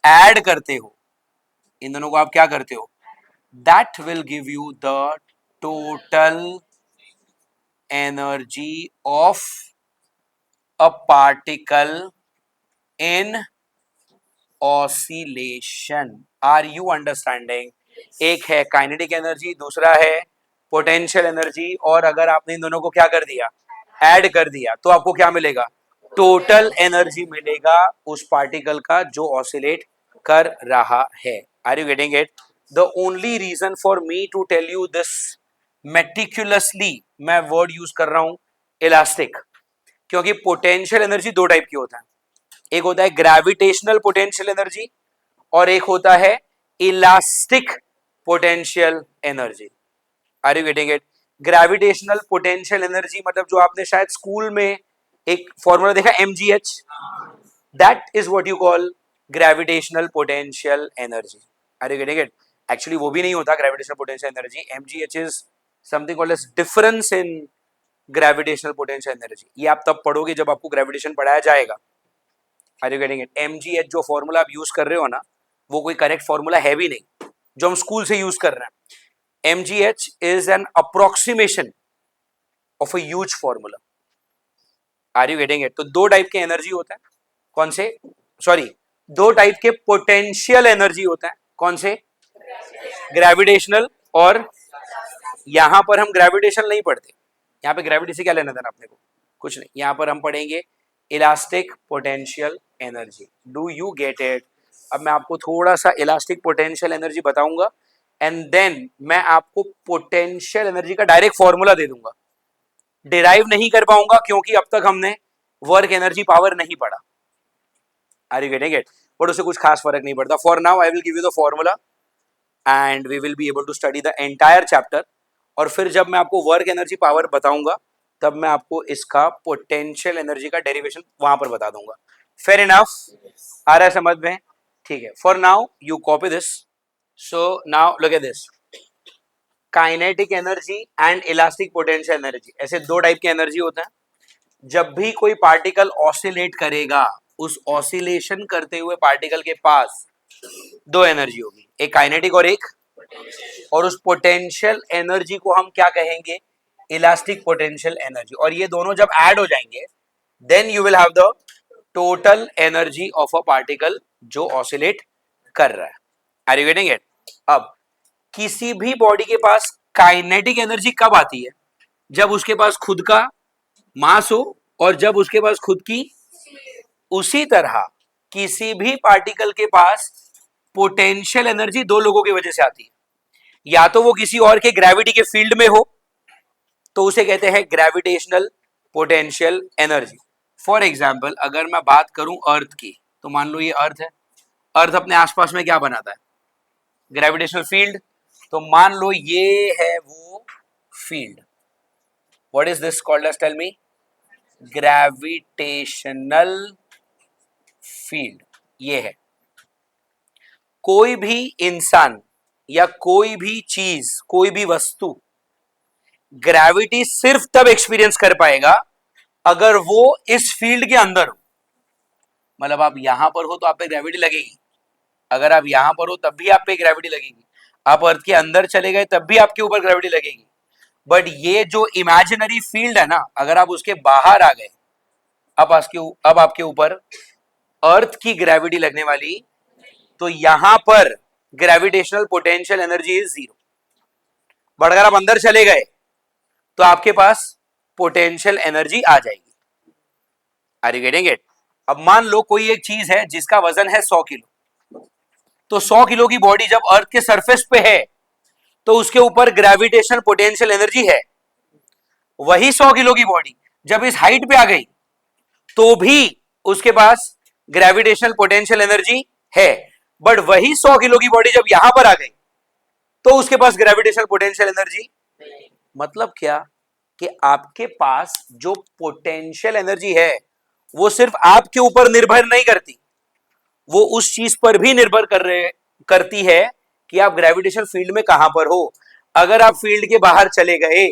A: ऐड करते हो, इन दोनों को आप क्या करते हो? That will give you the total energy of a particle in oscillation. Are you understanding? एक है काइनेटिक एनर्जी, दूसरा है पोटेंशियल एनर्जी. और अगर आपने इन दोनों को क्या कर दिया? ऐड कर दिया, तो आपको क्या मिलेगा? टोटल एनर्जी मिलेगा उस पार्टिकल का जो ऑसिलेट कर रहा है. Are you getting it? The only reason for me to tell you this meticulously, मैं वर्ड यूज कर रहा हूं इलास्टिक, क्योंकि पोटेंशियल एनर्जी दो टाइप की होता है. एक होता है ग्रेविटेशनल पोटेंशियल एनर्जी और एक होता है elastic potential energy. Are you getting it? Gravitational potential energy मतलब जो आपने शायद स्कूल में एक फॉर्मूला देखा, mgh. That is what you call gravitational potential energy. Are you getting it? Actually वो भी नहीं होता gravitational potential energy. mgh is something called as difference in gravitational potential energy. ये आप तब पढ़ोगे जब आपको ग्रेविटेशन पढ़ाया जाएगा. Are you getting it? mgh जो फॉर्मूला आप यूज कर रहे हो ना, वो कोई करेक्ट फॉर्मूला है भी नहीं जो हम स्कूल से यूज कर रहे हैं. mgh is an approximation of a huge formula. Are you getting it? तो दो टाइप के एनर्जी होता है. कौन से? सॉरी, दो टाइप के पोटेंशियल एनर्जी होता है. कौन से? ग्रेविटेशनल. और यहां पर हम ग्रेविटेशनल नहीं पढ़ते. यहां पे ग्रेविटी से क्या लेना देना अपने को? कुछ नहीं. यहां पर हम पढ़ेंगे elastic potential energy. Do you get it? अब मैं आपको थोड़ा सा इलास्टिक पोटेंशियल एनर्जी बताऊंगा एंड देन मैं आपको पोटेंशियल एनर्जी का डायरेक्ट फॉर्मूला दे दूंगा. डिराइव नहीं कर पाऊंगा क्योंकि अब तक हमने वर्क एनर्जी पावर नहीं पढ़ा. Are you getting it? But उससे कुछ खास फर्क नहीं पड़ता. For now I will give you the formula and we will be able to study the entire chapter. और फिर जब मैं आपको वर्क एनर्जी पावर बताऊंगा तब मैं आपको इसका पोटेंशियल एनर्जी का डेरिवेशन वहां पर बता दूंगा. Fair enough? आ रहा है समझ में? ठीक है. For now you copy this. So now look at this. Kinetic energy and elastic potential energy, ऐसे दो टाइप के एनर्जी होते हैं. जब भी कोई पार्टिकल ऑसिलेट करेगा, उस ऑसिलेशन करते हुए पार्टिकल के पास दो एनर्जी होगी, एक काइनेटिक और एक. और उस पोटेंशियल एनर्जी को हम क्या कहेंगे? Elastic potential energy. और ये दोनों जब ऐड हो जाएंगे then you will have the total energy of a particle जो ऑसिलेट कर रहा है. Are you getting it? अब किसी भी बॉडी के पास काइनेटिक एनर्जी कब आती है? जब उसके पास खुद का मास हो और जब उसके पास खुद की. उसी तरह किसी भी पार्टिकल के पास पोटेंशियल एनर्जी दो लोगों की वजह से आती है, या तो वो किसी और के ग्रेविटी के फील्ड में हो तो उसे कहते हैं gravitational potential energy. For example अगर मैं बात करूं अर्थ की, तो मान लो ये अर्थ है, अर्थ अपने आसपास में क्या बनाता है, ग्रेविटेशनल फील्ड। तो मान लो ये है वो field, what is this called as, tell me, gravitational field. ये है, कोई भी इंसान या कोई भी चीज, कोई भी वस्तु ग्रेविटी सिर्फ तब एक्सपीरियंस कर पाएगा अगर वो इस फील्ड के अंदर हो। मतलब आप यहां पर हो तो आप पे ग्रेविटी लगेगी, अगर आप यहां पर हो तब भी आप पे ग्रेविटी लगेगी, आप अर्थ के अंदर चले गए तब भी आपके ऊपर ग्रेविटी लगेगी। बट ये जो इमेजिनरी फील्ड है ना, अगर आप उसके बाहर आ गए, अब आपके ऊपर अर्थ की ग्रेविटी लगने वाली, तो यहां पर gravitational potential energy is zero. But अगर आप अंदर चले गए तो आपके पास पोटेंशियल एनर्जी आ जाएगी। Are you getting it? अब मान लो कोई एक चीज है जिसका वजन है 100 किलो, तो 100 किलो की बॉडी जब अर्थ के सरफेस पे है तो उसके ऊपर ग्रेविटेशनल पोटेंशियल एनर्जी है। वही 100 किलो की बॉडी जब इस हाइट पे आ गई तो भी उसके पास ग्रेविटेशनल पोटेंशियल एनर्जी है। बट वही 100 किलो की बॉडी जब यहां पर आ गई तो उसके पास ग्रेविटेशनल पोटेंशियल एनर्जी। मतलब क्या कि आपके पास जो पोटेंशियल एनर्जी है वो सिर्फ आपके ऊपर निर्भर नहीं करती, वो उस चीज पर भी निर्भर करती है कि आप ग्रेविटेशनल फील्ड में कहां पर हो। अगर आप फील्ड के बाहर चले गए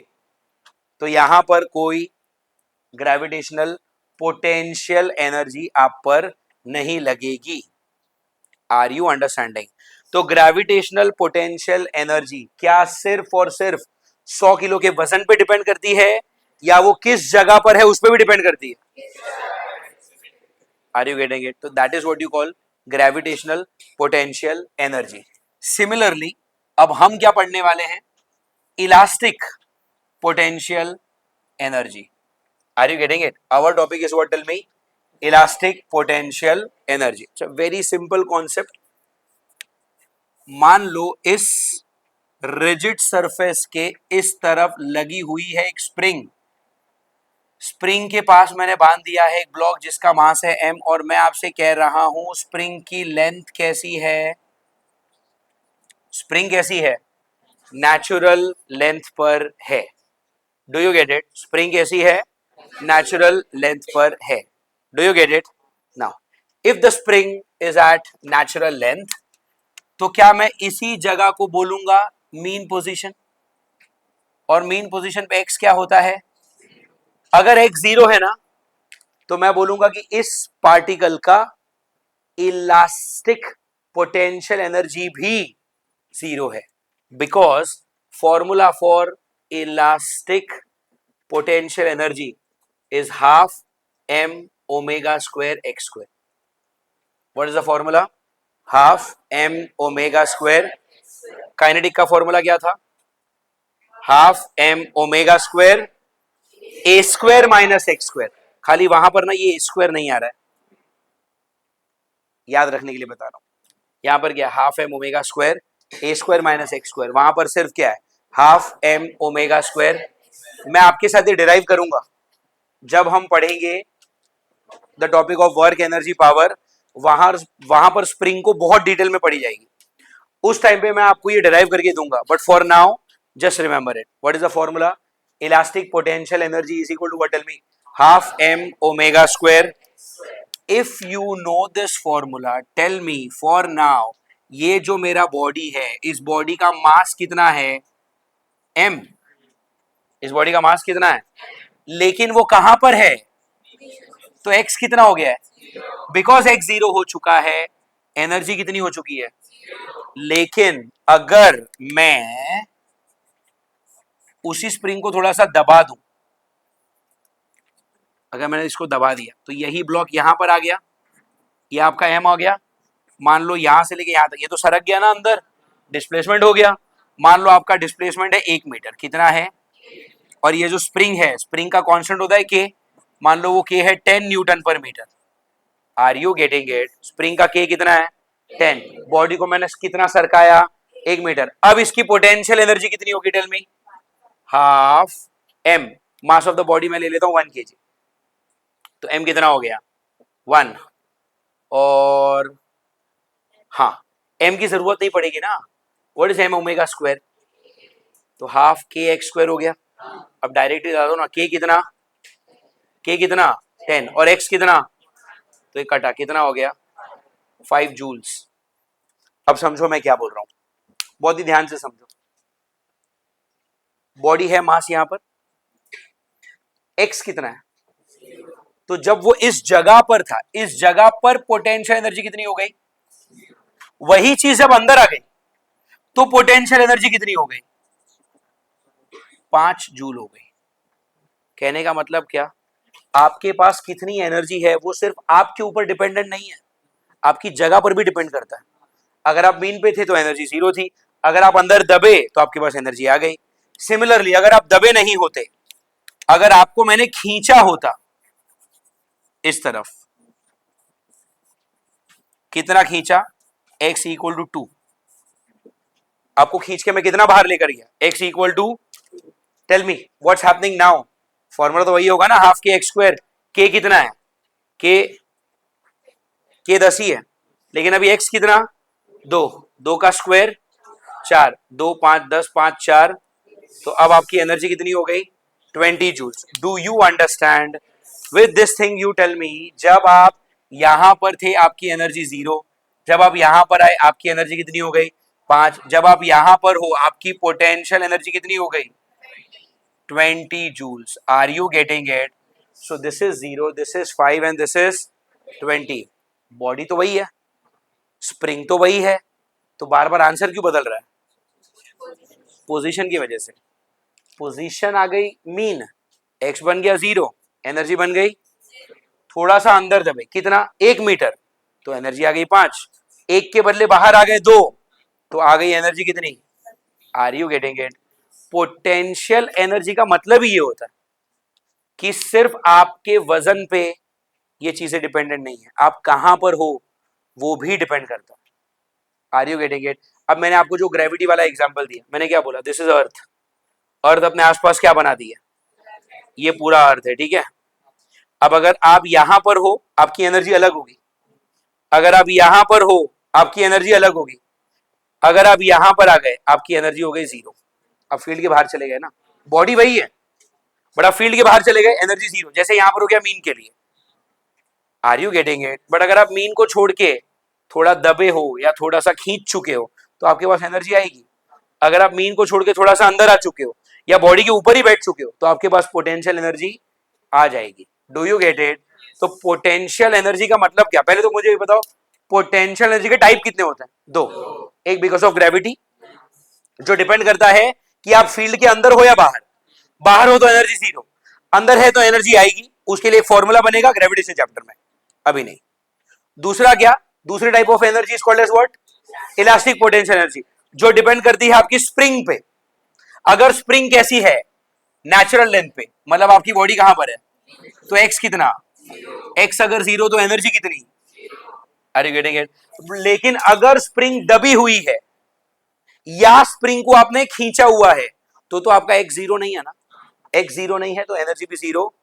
A: तो यहां पर कोई ग्रेविटेशनल पोटेंशियल एनर्जी आप पर नहीं लगेगी। Are you understanding? तो ग्रेविटेशनल पोटेंशियल एनर्जी क्या सिर्फ और सिर्फ 100 किलो के वजन पे डिपेंड करती है, या वो किस जगह पर है उस पर भी डिपेंड करती है? Are you getting it? तो that is what you call gravitational potential energy. Similarly अब हम क्या पढ़ने वाले हैं? Elastic potential energy. Are you getting it? Our topic is what, tell me, elastic potential energy. Very simple concept. मान लो इस रिजिड सरफेस के इस तरफ लगी हुई है एक स्प्रिंग, स्प्रिंग के पास मैंने बांध दिया है एक ब्लॉक जिसका मास है m, और मैं आपसे कह रहा हूं स्प्रिंग की लेंथ कैसी है? स्प्रिंग कैसी है? नेचुरल लेंथ पर है। Do you get it? Spring कैसी है? नेचुरल लेंथ पर है। Do you get it? Now if the spring is at natural length, तो क्या मैं इसी जगह को बोलूंगा मीन पोजीशन? और मीन पोजीशन पे x क्या होता है? अगर x 0 है ना, तो मैं बोलूंगा कि इस पार्टिकल का इलास्टिक पोटेंशियल एनर्जी भी 0 है, because formula for elastic potential energy is half m omega square x square. What is the formula? Half m omega square. Kinetic का फॉर्मूला क्या था? Half m omega square a square minus x square. खाली वहां पर ना ये square नहीं आ रहा है, याद रखने के लिए बता रहा हूं। यहां पर क्या? Half m omega square a square minus x square. वहां पर सिर्फ क्या है? Half m omega square. मैं आपके साथ ये डिराइव करूंगा जब हम पढ़ेंगे the topic of work energy power. वहां पर स्प्रिंग को बहुत डिटेल में पढ़ी जाएगी, उस टाइम पे मैं आपको ये डिराइव करके दूंगा। But for now just remember it. What is the formula? Elastic potential energy is equal to what? Tell me. Half m omega square. If you know this formula, tell me for now, ये जो मेरा body है, इस body का मास कितना है? m। इस body का मास कितना है? लेकिन वो कहां पर है? तो x कितना हो गया है? बिकॉज x 0 हो चुका है, एनर्जी कितनी हो चुकी है? लेकिन अगर मैं उसी स्प्रिंग को थोड़ा सा दबा दूं, अगर मैंने इसको दबा दिया तो यही ब्लॉक यहां पर आ गया, ये आपका m हो गया। मान लो यहां से लेके यहां तक ये तो सरक गया ना अंदर, डिस्प्लेसमेंट हो गया। मान लो आपका डिस्प्लेसमेंट है 1 मीटर, कितना है? और ये जो स्प्रिंग है, स्प्रिंग का कांस्टेंट होता है k, मान लो वो k है 10 newton per metre. Are you getting it? Spring का k कितना है? 10। बॉडी को मैंने कितना सरकाया, 1 मीटर। अब इसकी पोटेंशियल एनर्जी कितनी होगी, tell me. Half m। Mass of the body मैं ले लेता हूं 1 kg, तो m कितना हो गया 1। और हाँ, m की जरूरत नहीं पड़ेगी ना, what is m omega square, तो हाफ k x स्क्वायर हो गया। अब डायरेक्टली लगा दो ना, k कितना 10 और x कितना, तो ये कटा कितना हो गया 5 जूल्स। अब समझो मैं क्या बोल रहा हूं, बहुत ही ध्यान से समझो। बॉडी है, मास यहां पर, x कितना है, तो जब वो इस जगह पर था, इस जगह पर पोटेंशियल एनर्जी कितनी हो गई, वही चीज जब अंदर आ गई तो पोटेंशियल एनर्जी कितनी हो गई 5 जूल हो गई। कहने का मतलब क्या, आपके पास कितनी एनर्जी है वो सिर्फ आपके ऊपर डिपेंडेंट नहीं है, आपकी जगह पर भी डिपेंड करता है। अगर आप मीन पे थे तो एनर्जी 0 थी, अगर आप अंदर दबे तो आपके पास एनर्जी आ गई। सिमिलरली अगर आप दबे नहीं होते, अगर आपको मैंने खींचा होता इस तरफ, कितना खींचा, x इक्वल टू 2, आपको खींच के मैं कितना बाहर लेकर गया, x equal to, tell me what's happening now, formula तो वही होगा ना, हाफ के x स्क्वायर। k कितना है, k 10 ही है, लेकिन अभी x कितना 2, 2 का स्क्वायर 4, 2 5 10 5 4, तो अब आपकी एनर्जी कितनी हो गई 20 joules. Do you understand with this thing, you tell me, जब आप यहां पर थे आपकी एनर्जी 0, जब आप यहां पर आए आपकी एनर्जी कितनी हो गई 5, जब आप यहां पर हो आपकी पोटेंशियल एनर्जी कितनी हो गई 20 joules. Are you getting it? So this is 0, this is 5 and this is 20. Body तो वही है, स्प्रिंग तो वही है, तो बार बार आंसर क्यों बदल रहा है, पोजीशन की वजह से। पोजीशन आ गई मीन, x बन गया 0, एनर्जी बन गई, थोड़ा सा अंदर दबे कितना 1 मीटर, तो एनर्जी आ गई 5, 1 के बदले बाहर आ गए 2, तो आ गई एनर्जी कितनी, are you getting it. Potential energy का मतलब ही ये होता है कि सिर्फ आपके वजन पे ये चीजें डिपेंडेंट नहीं है, आप कहां पर हो वो भी डिपेंड करता है। Are you getting it. अब मैंने आपको जो ग्रेविटी वाला एग्जांपल दिया, मैंने क्या बोला, दिस इज अर्थ, अर्थ अपने आसपास क्या बना दी है, ये पूरा अर्थ है, ठीक है। अब अगर आप यहां पर हो आपकी एनर्जी अलग होगी, अगर आप यहां पर हो आपकी एनर्जी अलग होगी, अगर आप यहां पर आ गए आपकी एनर्जी हो गई 0। अब फील्ड के बाहर चले गए ना, बॉडी वही है बट आप फील्ड के बाहर चले गए, एनर्जी 0, जैसे यहां पर हो गया मीन के लिए। Are you getting it. But अगर आप मीन को छोड़ के थोड़ा दबे हो या थोड़ा सा खींच चुके हो तो आपके पास एनर्जी आएगी। अगर आप मीन को छोड़ के थोड़ा सा अंदर आ चुके हो या बॉडी के ऊपर ही बैठ चुके हो तो आपके पास पोटेंशियल एनर्जी आ जाएगी। Do you get it. तो पोटेंशियल एनर्जी का मतलब क्या, पहले तो मुझे ये बताओ पोटेंशियल एनर्जी के टाइप कितने होते हैं, 2। एक बिकॉज ऑफ ग्रेविटी, जो डिपेंड करता है कि आप फील्ड के अंदर हो या बाहर, बाहर हो तो एनर्जी 0, अंदर है तो एनर्जी आएगी, उसके लिए फॉर्मूला बनेगा ग्रेविटेशन चैप्टर में, अभी नहीं। दूसरा क्या, दूसरी type of energy is called as what, elastic potential energy, जो डिपेंड करती है आपकी स्प्रिंग पे। अगर स्प्रिंग कैसी है, नेचुरल लेंथ पे, मतलब आपकी बॉडी कहां पर है, तो एक्स कितना, एक्स अगर 0 तो एनर्जी कितनी, आर यू गेटिंग इट। लेकिन अगर स्प्रिंग दबी हुई है या स्प्रिंग को आपने खींचा हुआ है तो आपका एक्स 0 नहीं है ना, एक्स 0 नहीं है तो एनर्जी भी 0।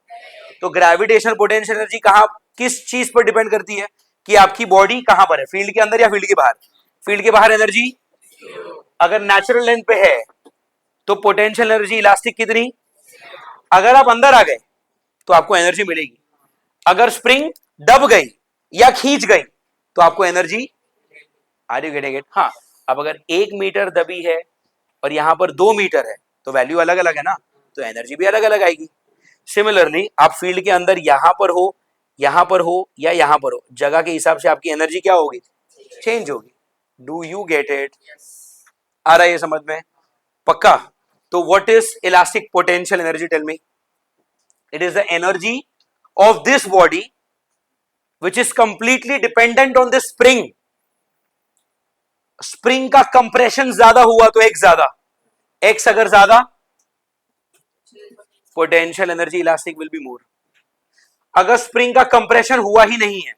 A: तो ग्रेविटेशनल पोटेंशियल एनर्जी कहां, किस चीज पर डिपेंड करती है कि आपकी बॉडी कहां पर है, फील्ड के अंदर या फील्ड के बाहर। फील्ड के बाहर एनर्जी, अगर नेचुरल लेंथ पे है तो पोटेंशियल एनर्जी इलास्टिक कितनी, अगर आप अंदर आ गए तो आपको एनर्जी मिलेगी। अगर स्प्रिंग दब गई या खींच गई तो आपको energy, are you getting it. हाँ, अब अगर 1 मीटर दबी है और यहां पर 2 मीटर है तो वैल्यू अलग अलग है ना, तो एनर्जी भी अलग अलग आएगी। सिमिलरली आप फील्ड के अंदर यहां पर हो, यहां पर हो या यहां पर हो, जगह के हिसाब से आपकी एनर्जी क्या होगी, चेंज होगी। Do you get it. आ रहा है ये समझ में, पक्का। तो what is elastic potential energy, tell me. It is the energy of this body which is completely dependent on this spring. Spring का कंप्रेशन ज्यादा हुआ तो एक्स ज्यादा, एक्स अगर ज्यादा potential energy elastic will be more. अगर spring का compression हुआ ही नहीं है,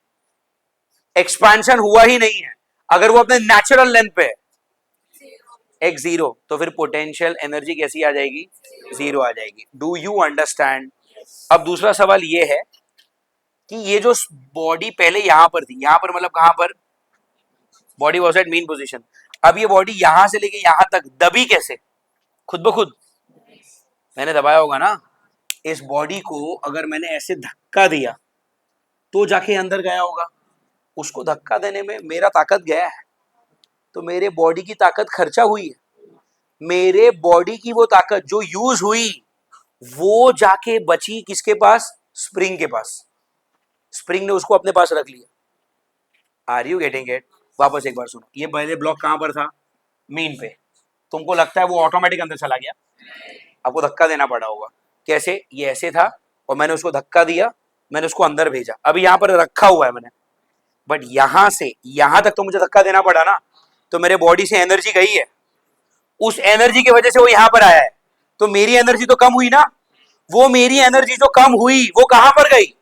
A: एक्सपेंशन हुआ ही नहीं है, अगर वो अपने नेचुरल लेंथ पे x जीरो, तो फिर पोटेंशियल एनर्जी कैसी आ जाएगी? जीरो आ जाएगी। Do you understand? अब दूसरा सवाल ये है कि ये जो बॉडी पहले यहां पर थी, यहां पर मतलब कहां पर? Body was at mean position. अब ये बॉडी यहां से लेके यहां तक दबी कैसे? खुद ब खुद मैंने दबाया होगा ना। इस बॉडी को अगर मैंने ऐसे धक्का दिया तो जाके अंदर गया होगा। उसको धक्का देने में मेरा ताकत गया है, तो मेरे बॉडी की ताकत खर्चा हुई है। मेरे बॉडी की वो ताकत जो यूज हुई वो जाके बची किसके पास? स्प्रिंग के पास। स्प्रिंग ने उसको अपने पास रख लिया। Are you getting it? वापस एक बार सुनो, ये पहले ब्लॉक कहां पर था? मीन पे। तुमको लगता है वो ऑटोमेटिक अंदर चला गया? आपको धक्का देना पड़ा होगा। कैसे? ये ऐसे था और मैंने उसको धक्का दिया, मैंने उसको अंदर भेजा, अभी यहां पर रखा हुआ है मैंने, बट यहां से यहां तक तो मुझे धक्का देना पड़ा ना, तो मेरे बॉडी से एनर्जी गई है, उस एनर्जी की वजह से वो यहां पर आया है, तो मेरी एनर्जी तो कम हुई ना। वो मेरी एनर्जी जो कम हुई वो कहां पर गई?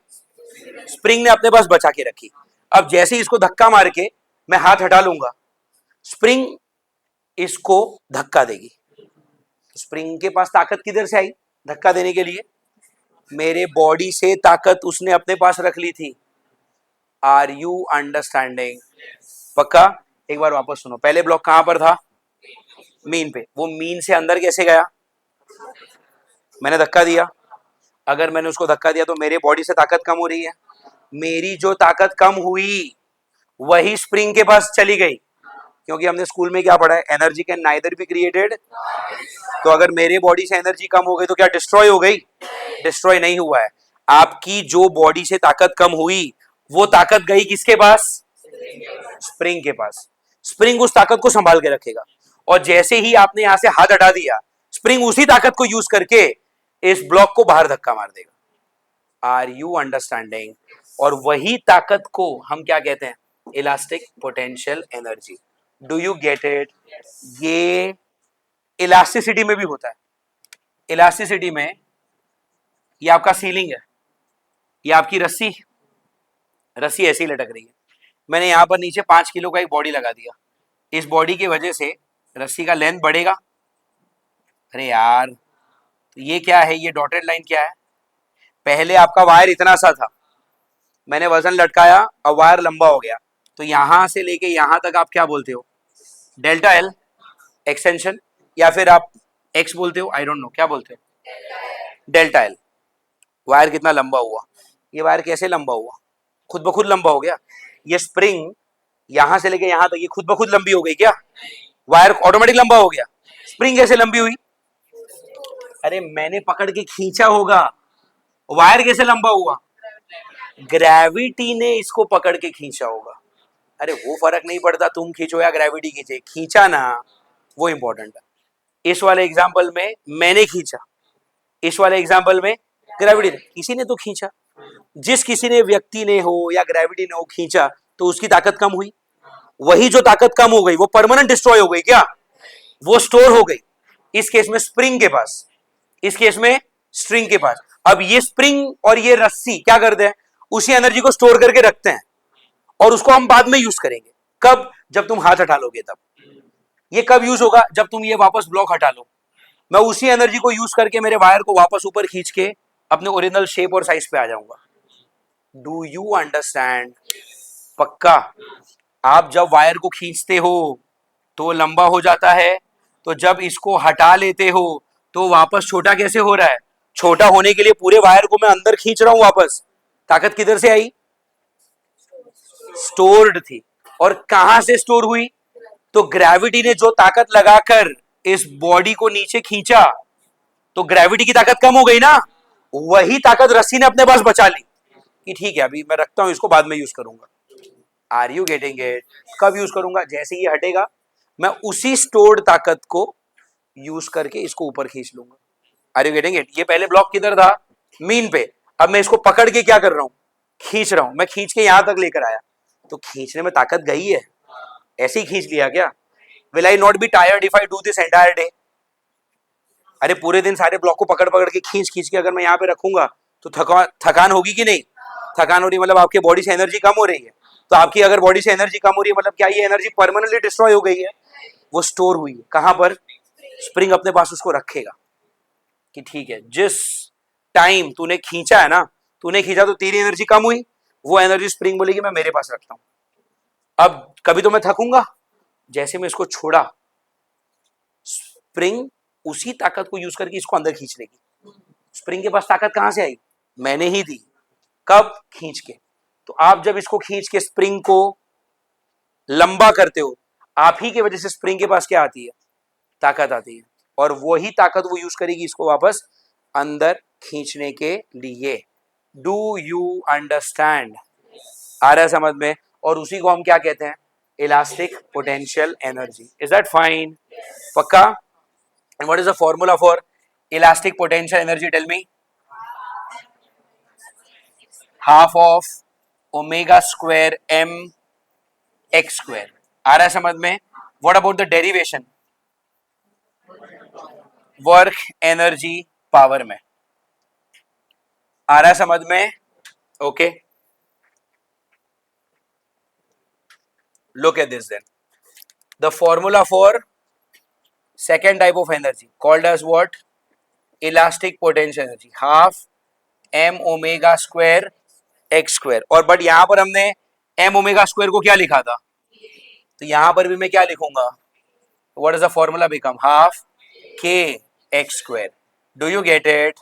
A: स्प्रिंग ने अपने पास बचा के रखी। अब जैसे ही इसको धक्का मार के मैं हाथ हटा लूंगा, स्प्रिंग इसको धक्का देगी। स्प्रिंग के पास ताकत किधर से आई धक्का देने के लिए? मेरे बॉडी से ताकत उसने अपने पास रख ली थी। Are you understanding? पक्का? एक बार वापस सुनो, पहले ब्लॉक कहां पर था? मीन पे। वो मीन से अंदर कैसे गया? मैंने धक्का दिया। अगर मैंने उसको धक्का दिया तो मेरे बॉडी से ताकत कम हो रही है। मेरी जो ताकत कम हुई वही स्प्रिंग के पास चली गई, क्योंकि हमने स्कूल में क्या पढ़ा है? Energy can neither be created. तो अगर मेरे बॉडी से एनर्जी कम हो गई तो क्या डिस्ट्रॉय हो गई? डिस्ट्रॉय नहीं हुआ है। आपकी जो बॉडी से ताकत कम हुई वो ताकत गई किसके पास? स्प्रिंग के पास। स्प्रिंग उस ताकत को संभाल के रखेगा, और जैसे ही आपने यहां से हाथ हटा दिया, स्प्रिंग उसी ताकत को यूज करके इस ब्लॉक को बाहर धक्का मार देगा। Are you understanding? और वही ताकत को हम क्या कहते हैं? Elastic potential energy. Do you get it? ये इलास्टिसिटी में भी होता है। इलास्टिसिटी में ये आपका सीलिंग है, ये आपकी रस्सी, रस्सी ऐसी लटक रही है, मैंने यहां पर नीचे 5 किलो का एक बॉडी लगा दिया। इस बॉडी की वजह से रस्सी का लेंथ बढ़ेगा। अरे यार, तो ये क्या है? ये डॉटेड लाइन क्या है? पहले आपका वायर इतना सा था, मैंने वजन लटकाया, अब वायर लंबा हो गया, तो यहां से लेके यहां तक आप क्या बोलते हो? डेल्टा एल एक्सटेंशन, या फिर आप एक्स बोलते हो, आई डोंट नो क्या बोलते हो, डेल्टा एल। वायर कितना लंबा हुआ? ये वायर कैसे लंबा हुआ? खुद ब खुद लंबा हो गया। ये स्प्रिंग यहां से लेके यहां तक ये खुद ब खुद लंबी हो गई क्या? वायर ऑटोमेटिक लंबा हो गया। स्प्रिंग कैसे लंबी हुई? अरे मैंने पकड़ के खींचा होगा। वायर कैसे लंबा हुआ? ग्रेविटी ने इसको पकड़ के खींचा होगा। अरे वो फर्क नहीं पड़ता तुम खींचो या ग्रेविटी खींचे, खींचा ना, वो इंपॉर्टेंट है। इस वाले एग्जाम्पल में मैंने खींचा, इस वाले एग्जाम्पल में ग्रेविटी ने, किसी ने तो खींचा। जिस किसी ने, व्यक्ति ने हो या ग्रेविटी ने हो खींचा, तो उसकी ताकत कम हुई। वही जो ताकत कम हो गई वो परमानेंट डिस्ट्रॉय हो गई क्या? वो स्टोर हो गई। इस केस में स्प्रिंग के पास, इस केस में स्ट्रिंग के पास। अब ये स्प्रिंग और ये रस्सी क्या करते हैं? उसी एनर्जी को स्टोर करके रखते हैं, और उसको हम बाद में यूज करेंगे। कब? जब तुम हाथ हटा लोगे तब। ये कब यूज होगा? जब तुम ये वापस ब्लॉक हटा लो। मैं उसी एनर्जी को यूज करके मेरे वायर को वापस ऊपर खींच के अपने ओरिजिनल शेप और साइज पे आ जाऊंगा। Do you understand? पक्का? आप जब वायर को खींचते हो तो लंबा हो जाता है, तो जब इसको हटा लेते हो तो वापस छोटा कैसे हो रहा है? छोटा होने के लिए पूरे वायर को मैं अंदर खींच रहा हूं वापस। ताकत किधर से आई? स्टोर्ड थी। और कहां से स्टोर हुई? तो ग्रेविटी ने जो ताकत लगाकर इस बॉडी को नीचे खींचा, तो ग्रेविटी की ताकत कम हो गई ना, वही ताकत रस्सी ने अपने पास बचा ली कि ठीक है अभी मैं रखता हूं, इसको बाद में यूज करूंगा। Are you getting it? कब यूज करूंगा? जैसे ये हटेगा, मैं उसी स्टोर्ड ताकत को यूज करके इसको ऊपर खींच लूंगा। Are you getting it? ये पहले ब्लॉक किधर था? मीन पे। अब मैं इसको पकड़ के क्या कर रहा हूं? खींच रहा हूं। मैं खींच के यहां तक लेकर आया, तो खींचने में ताकत गई है, ऐसे ही खींच लिया क्या? Will I not be tired if I do this entire day? अरे पूरे दिन सारे ब्लॉक को पकड़ पकड़ के खींच खींच के अगर मैं यहाँ पे रखूंगा तो थकान होगी कि नहीं? थकान हो रही, मतलब आपके बॉडी से एनर्जी कम हो रही है। तो आपकी अगर बॉडी से एनर्जी कम हो रही है मतलब क्या ये एनर्जी परमानेंटली डिस्ट्रॉय हो गई है? वो स्टोर हुई है कहां पर? स्प्रिंग अपने पास उसको रखेगा कि ठीक है जिस टाइम तूने खींचा है ना, तूने खींचा तो तेरी एनर्जी कम हुई, वो एनर्जी स्प्रिंग बोलेगी मैं मेरे पास रखता हूं। अब कभी तो मैं थकूंगा, जैसे मैं इसको छोड़ा, स्प्रिंग उसी ताकत को यूज करके इसको अंदर खींच लेगी। स्प्रिंग के पास ताकत कहां से आई? मैंने ही दी। कब? खींच के। तो आप जब इसको खींच के स्प्रिंग को लंबा करते हो, आप ही की वजह से स्प्रिंग के पास क्या आती है? ताकत आती है, और वही ताकत वो यूज करेगी इसको वापस अंदर खींचने के लिए। Do you understand? आ रहा है समझ में? और उसी को हम क्या कहते हैं? Elastic potential energy. Is that fine? पक्का? And what is the formula for elastic potential energy? Tell me. Half of omega square m x square. आ रहा है समझ में? What about the derivation? Work energy power में। आ रहा है समझ में? Okay, look at this then. The formula for second type of energy called as what? Elastic potential energy, half m omega square x square। और but यहां पर हमने m ओमेगा स्क्वायर को क्या लिखा था? तो यहां पर भी मैं क्या लिखूंगा? What is the formula become? Half k x square. Do you get it?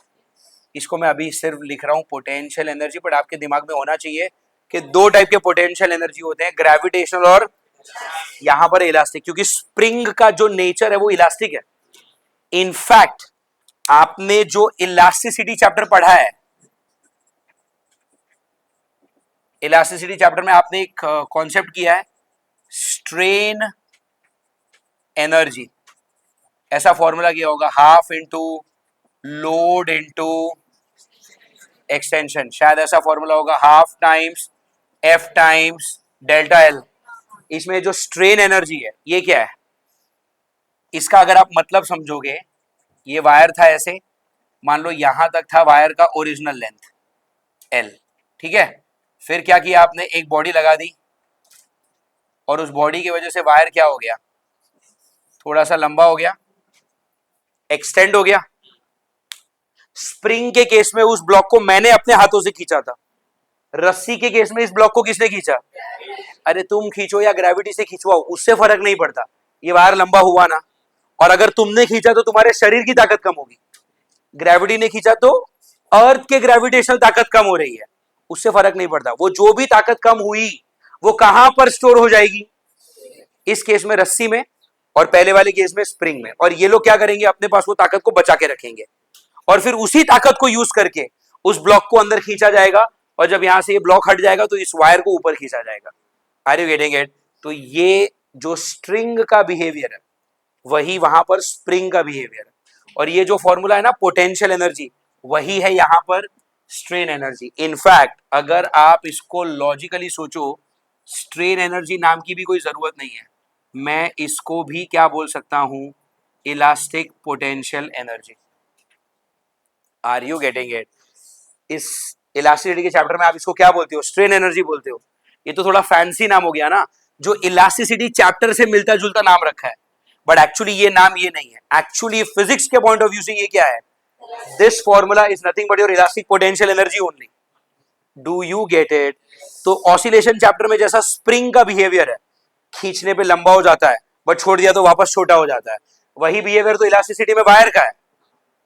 A: इसको मैं अभी सिर्फ लिख रहा हूं पोटेंशियल एनर्जी, बट आपके दिमाग में होना चाहिए कि दो टाइप के पोटेंशियल एनर्जी होते हैं, ग्रेविटेशनल और यहां पर इलास्टिक, क्योंकि स्प्रिंग का जो नेचर है वो इलास्टिक है। इनफैक्ट आपने जो इलास्टिसिटी चैप्टर पढ़ा है, इलास्टिसिटी चैप्टर में आपने एक कॉन्सेप्ट किया है स्ट्रेन एनर्जी। ऐसा फॉर्मूला किया होगा, half into load into extension. शायद ऐसा फॉर्मूला होगा, half times F times delta L. इसमें जो स्ट्रेन एनर्जी है ये क्या है? इसका अगर आप मतलब समझोगे, ये वायर था ऐसे, मान लो यहां तक था वायर का ओरिजिनल लेंथ एल, ठीक है। फिर क्या किया आपने? एक बॉडी लगा दी, और उस बॉडी की वजह से वायर क्या हो गया? थोड़ा सा लंबा हो गया, एक्सटेंड हो गया। स्प्रिंग के केस में उस ब्लॉक को मैंने अपने हाथों से खींचा था, रस्सी के केस में इस ब्लॉक को किसने खींचा? अरे तुम खींचो या ग्रेविटी से खींचवाओ, उससे फर्क नहीं पड़ता, ये वायर लंबा हुआ ना। और अगर तुमने खींचा तो तुम्हारे शरीर की ताकत कम होगी, ग्रेविटी ने खींचा तो अर्थ के ग्रेविटेशनल ताकत कम हो रही है, उससे फर्क नहीं पड़ता। वो जो भी ताकत कम हुई वो कहां पर स्टोर हो जाएगी? इस केस में रस्सी में, और पहले वाले केस में स्प्रिंग में। और ये लोग क्या करेंगे? अपने पास वो ताकत को बचा के रखेंगे, और फिर उसी ताकत को यूज करके उस ब्लॉक को अंदर खींचा जाएगा, और जब यहां से ये ब्लॉक हट जाएगा तो इस वायर को ऊपर खींचा जाएगा। Are you getting it? तो ये जो स्ट्रिंग का बिहेवियर है वही वहां पर स्प्रिंग का बिहेवियर है, और ये जो फॉर्मूला है ना पोटेंशियल एनर्जी, वही है यहां पर स्ट्रेन एनर्जी। इनफैक्ट अगर आप इसको लॉजिकली सोचो, स्ट्रेन एनर्जी नाम की भी कोई जरूरत नहीं है, मैं इसको भी क्या बोल सकता हूं? Elastic potential energy. Are you getting it? इस इलास्टिसिटी के चैप्टर में आप इसको क्या बोलते हो? स्ट्रेन एनर्जी बोलते हो। ये तो थोड़ा फैंसी नाम हो गया ना, जो इलास्टिसिटी चैप्टर से मिलता जुलता नाम रखा है, बट एक्चुअली ये नाम ये नहीं है। एक्चुअली फिजिक्स के पॉइंट ऑफ व्यू से ये क्या है? This formula is nothing but your elastic potential energy only. Do you get it? तो ऑसिलेशन चैप्टर में जैसा स्प्रिंग का बिहेवियर है, खींचने पे लंबा हो जाता है बट छोड़ दिया तो वापस छोटा हो जाता है, वही बिहेवियर तो इलास्टिसिटी में वायर का है,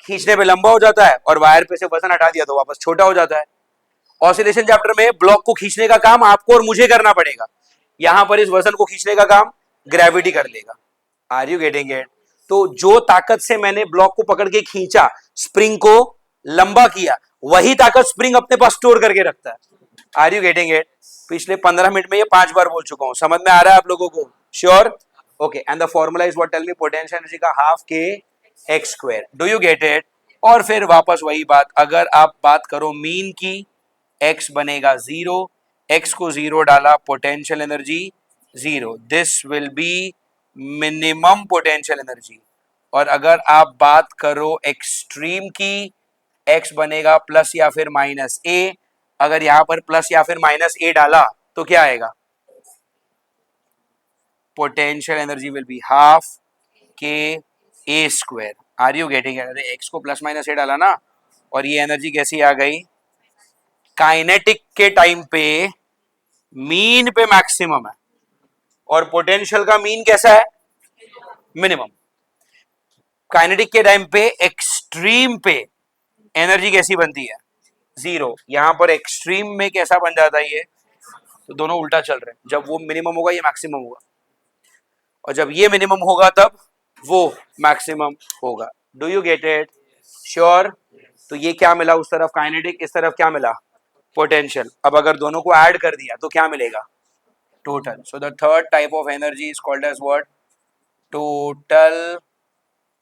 A: खींचने पे लंबा हो जाता है और वायर पे से वजन हटा दिया तो वापस छोटा हो जाता है। ऑसिलेशन चैप्टर में ब्लॉक को खींचने का काम आपको और मुझे करना पड़ेगा, यहां पर इस वजन को खींचने का काम ग्रेविटी कर लेगा। Are you getting it? तो जो ताकत से मैंने ब्लॉक को पकड़ के खींचा, स्प्रिंग को लंबा किया, वही ताकत स्प्रिंग अपने पास स्टोर करके रखता है। Are you getting it? पिछले 15 मिनट में ये 5 बार बोल चुका हूं, समझ में आ रहा है आप लोगों को? Sure? Okay, and the formula is what? Tell me. Potential energy का half k x square. Do you get it? और फिर वापस वही बात, अगर आप बात करो मीन की, x बनेगा 0, x को 0 डाला, potential energy 0, this will be minimum potential energy. और अगर आप बात करो एक्सट्रीम की, x बनेगा प्लस या फिर माइनस a, अगर यहां पर प्लस या फिर माइनस a डाला तो क्या आएगा? potential energy will be half k a square. Are you getting it? अरे x को प्लस माइनस ए डाला ना, और ये एनर्जी कैसी आ गई, काइनेटिक के टाइम पे मीन पे मैक्सिमम है और पोटेंशियल का मीन कैसा है, मिनिमम. काइनेटिक के टाइम पे एक्सट्रीम पे एनर्जी कैसी बनती है, जीरो. यहां पर एक्सट्रीम में कैसा बन जाता है ये, तो दोनों उल्टा चल रहे हैं. जब वो मिनिमम होगा ये मैक्सिमम होगा, और जब ये मिनिमम होगा तब वो मैक्सिमम होगा. Do you get it? Sure. तो ये क्या मिला, उस तरफ काइनेटिक, इस तरफ क्या मिला, पोटेंशियल. अब अगर दोनों को ऐड कर दिया तो क्या मिलेगा, total. So the third type of energy is called as what, total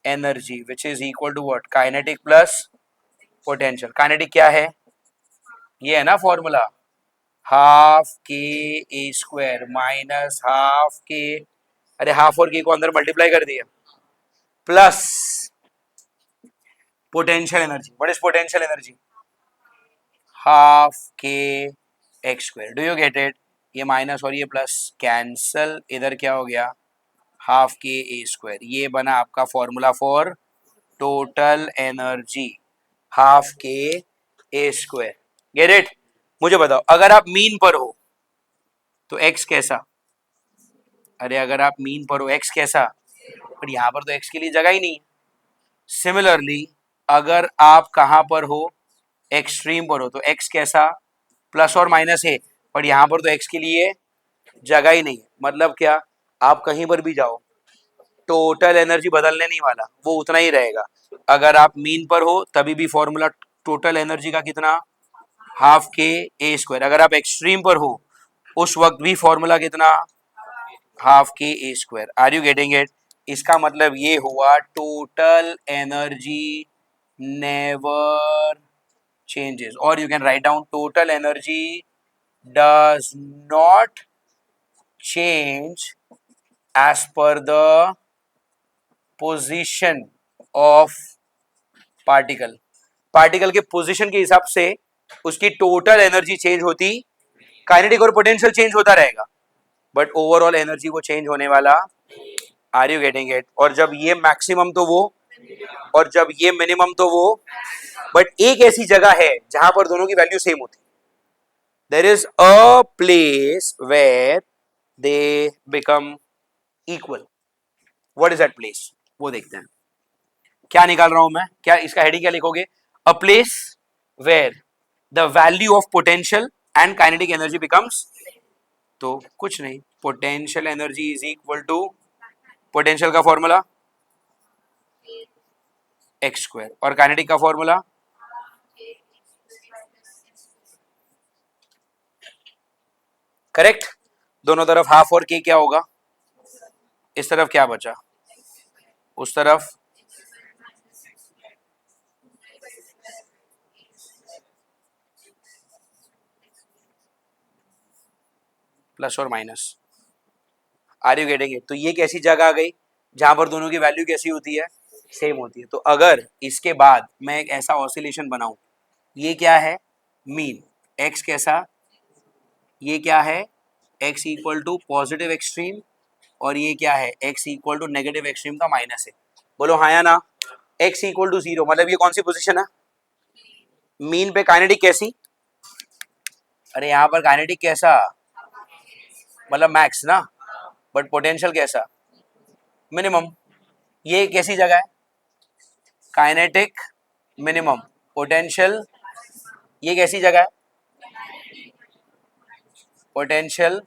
A: energy, which is equal to what, kinetic plus potential. Kinetic क्या है, ये है ना formula, half k a square minus half के, अरे हाफ और के को अंदर मल्टीप्लाई कर दिया, plus potential energy. What is potential energy, half k x square. Do you get it? ये माइनस और ये प्लस कैंसल, इधर क्या हो गया, हाफ के ए स्क्वायर. ये बना आपका formula for total energy, half k a square. Get it? मुझे बताओ, अगर आप मीन पर हो तो एक्स कैसा, अरे अगर आप मीन पर हो एक्स कैसा, पर यहां पर तो एक्स के लिए जगह ही नहीं है. सिमिलरली अगर आप कहां पर हो, एक्सट्रीम पर हो, तो एक्स कैसा, प्लस और माइनस है, पर यहां पर तो एक्स के लिए जगह ही नहीं है. मतलब क्या, आप कहीं पर भी जाओ टोटल एनर्जी बदलने नहीं वाला, वो उतना ही रहेगा. अगर आप मीन पर हो तभी भी फॉर्मूला टोटल एनर्जी का कितना, हाफ के ए स्क्वायर. अगर आप एक्सट्रीम पर हो उस वक्त भी फॉर्मूला कितना, half k a square. Are you getting it? इसका मतलब ये हुआ total energy never changes, or you can write down total energy does not change as per the position of particle. Particle के पोजीशन के हिसाब से उसकी टोटल एनर्जी चेंज होती, काइनेटिक और पोटेंशियल चेंज होता रहेगा, बट ओवरऑल एनर्जी को चेंज होने वाला. Are you getting it? और जब ये मैक्सिमम तो वो, और जब ये मिनिमम तो वो, बट एक ऐसी जगह है जहां पर दोनों की वैल्यू सेम होती. There is a place where they become equal. What is that place, वो देखते हैं. क्या निकाल रहा हूं मैं, क्या इसका हेडिंग क्या लिखोगे, a place where the value of potential and kinetic energy becomes. तो कुछ नहीं, potential energy is equal to, potential का फॉर्मूला एक्स स्क्वायर, और काइनेटिक का फॉर्मूला, करेक्ट. दोनों तरफ हाफ और के क्या होगा, इस तरफ क्या बचा, उस तरफ प्लस और minus. Are you getting it? तो ये कैसी जगह आ गई जहां पर दोनों की वैल्यू कैसी होती है, सेम होती है. तो अगर इसके बाद मैं एक ऐसा ऑसिलेशन बनाऊं, ये क्या है, मीन, एक्स कैसा, ये क्या है, x equal to positive extreme, और ये क्या है, x equal to negative extreme का माइनस है. बोलो हाँ या ना. एक्स इक्वल टू जीरो मतलब ये कौन सी पोजीशन है, मीन पे काइनेटिक कैसी, अरे यहाँ पर काइनेटिक कैसा, मतलब मैक्स ना, बट पोटेंशियल कैसा, मिनिमम. ये कैसी जगह है, काइनेटिक मिनिमम, पोटेंशियल, ये कैसी जगह है, potential.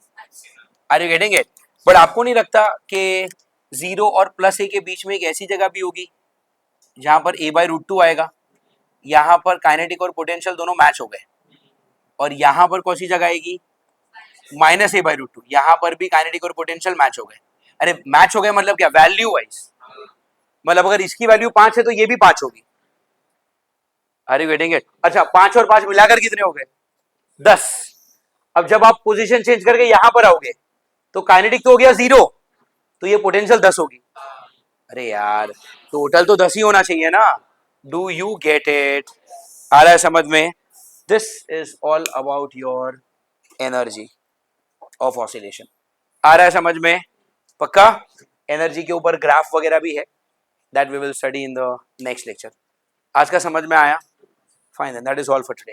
A: Are you getting it? But आपको नहीं लगता कि जीरो और प्लस ए के बीच में एक ऐसी जगह भी होगी जहां पर a बाई रूट टू आएगा, यहां पर काइनेटिक और पोटेंशियल दोनों मैच हो गए, और यहां पर कौन सी जगह आएगी, minus a by root two, यहां पर भी काइनेटिक और पोटेंशियल मैच हो गए. अरे मैच हो गए मतलब क्या, वैल्यू वाइज, मतलब अगर इसकी वैल्यू 5 है तो ये भी 5 होगी. Are you getting it? अच्छा 5 और 5 मिलाकर कितने हो गए, 10. अब जब आप पोजीशन चेंज करके यहां पर आओगे तो काइनेटिक तो हो गया 0, तो ये पोटेंशियल 10 होगी. अरे यार टोटल तो 10 ही होना चाहिए ना. Do you get it? आ रहा है समझ में? This is all about your energy of oscillation. आ रहा है समझ में? पक्का? एनर्जी के ऊपर ग्राफ वगैरह भी है, that we will study in the next lecture. आज का समझ में आया? Fine, that is all for today.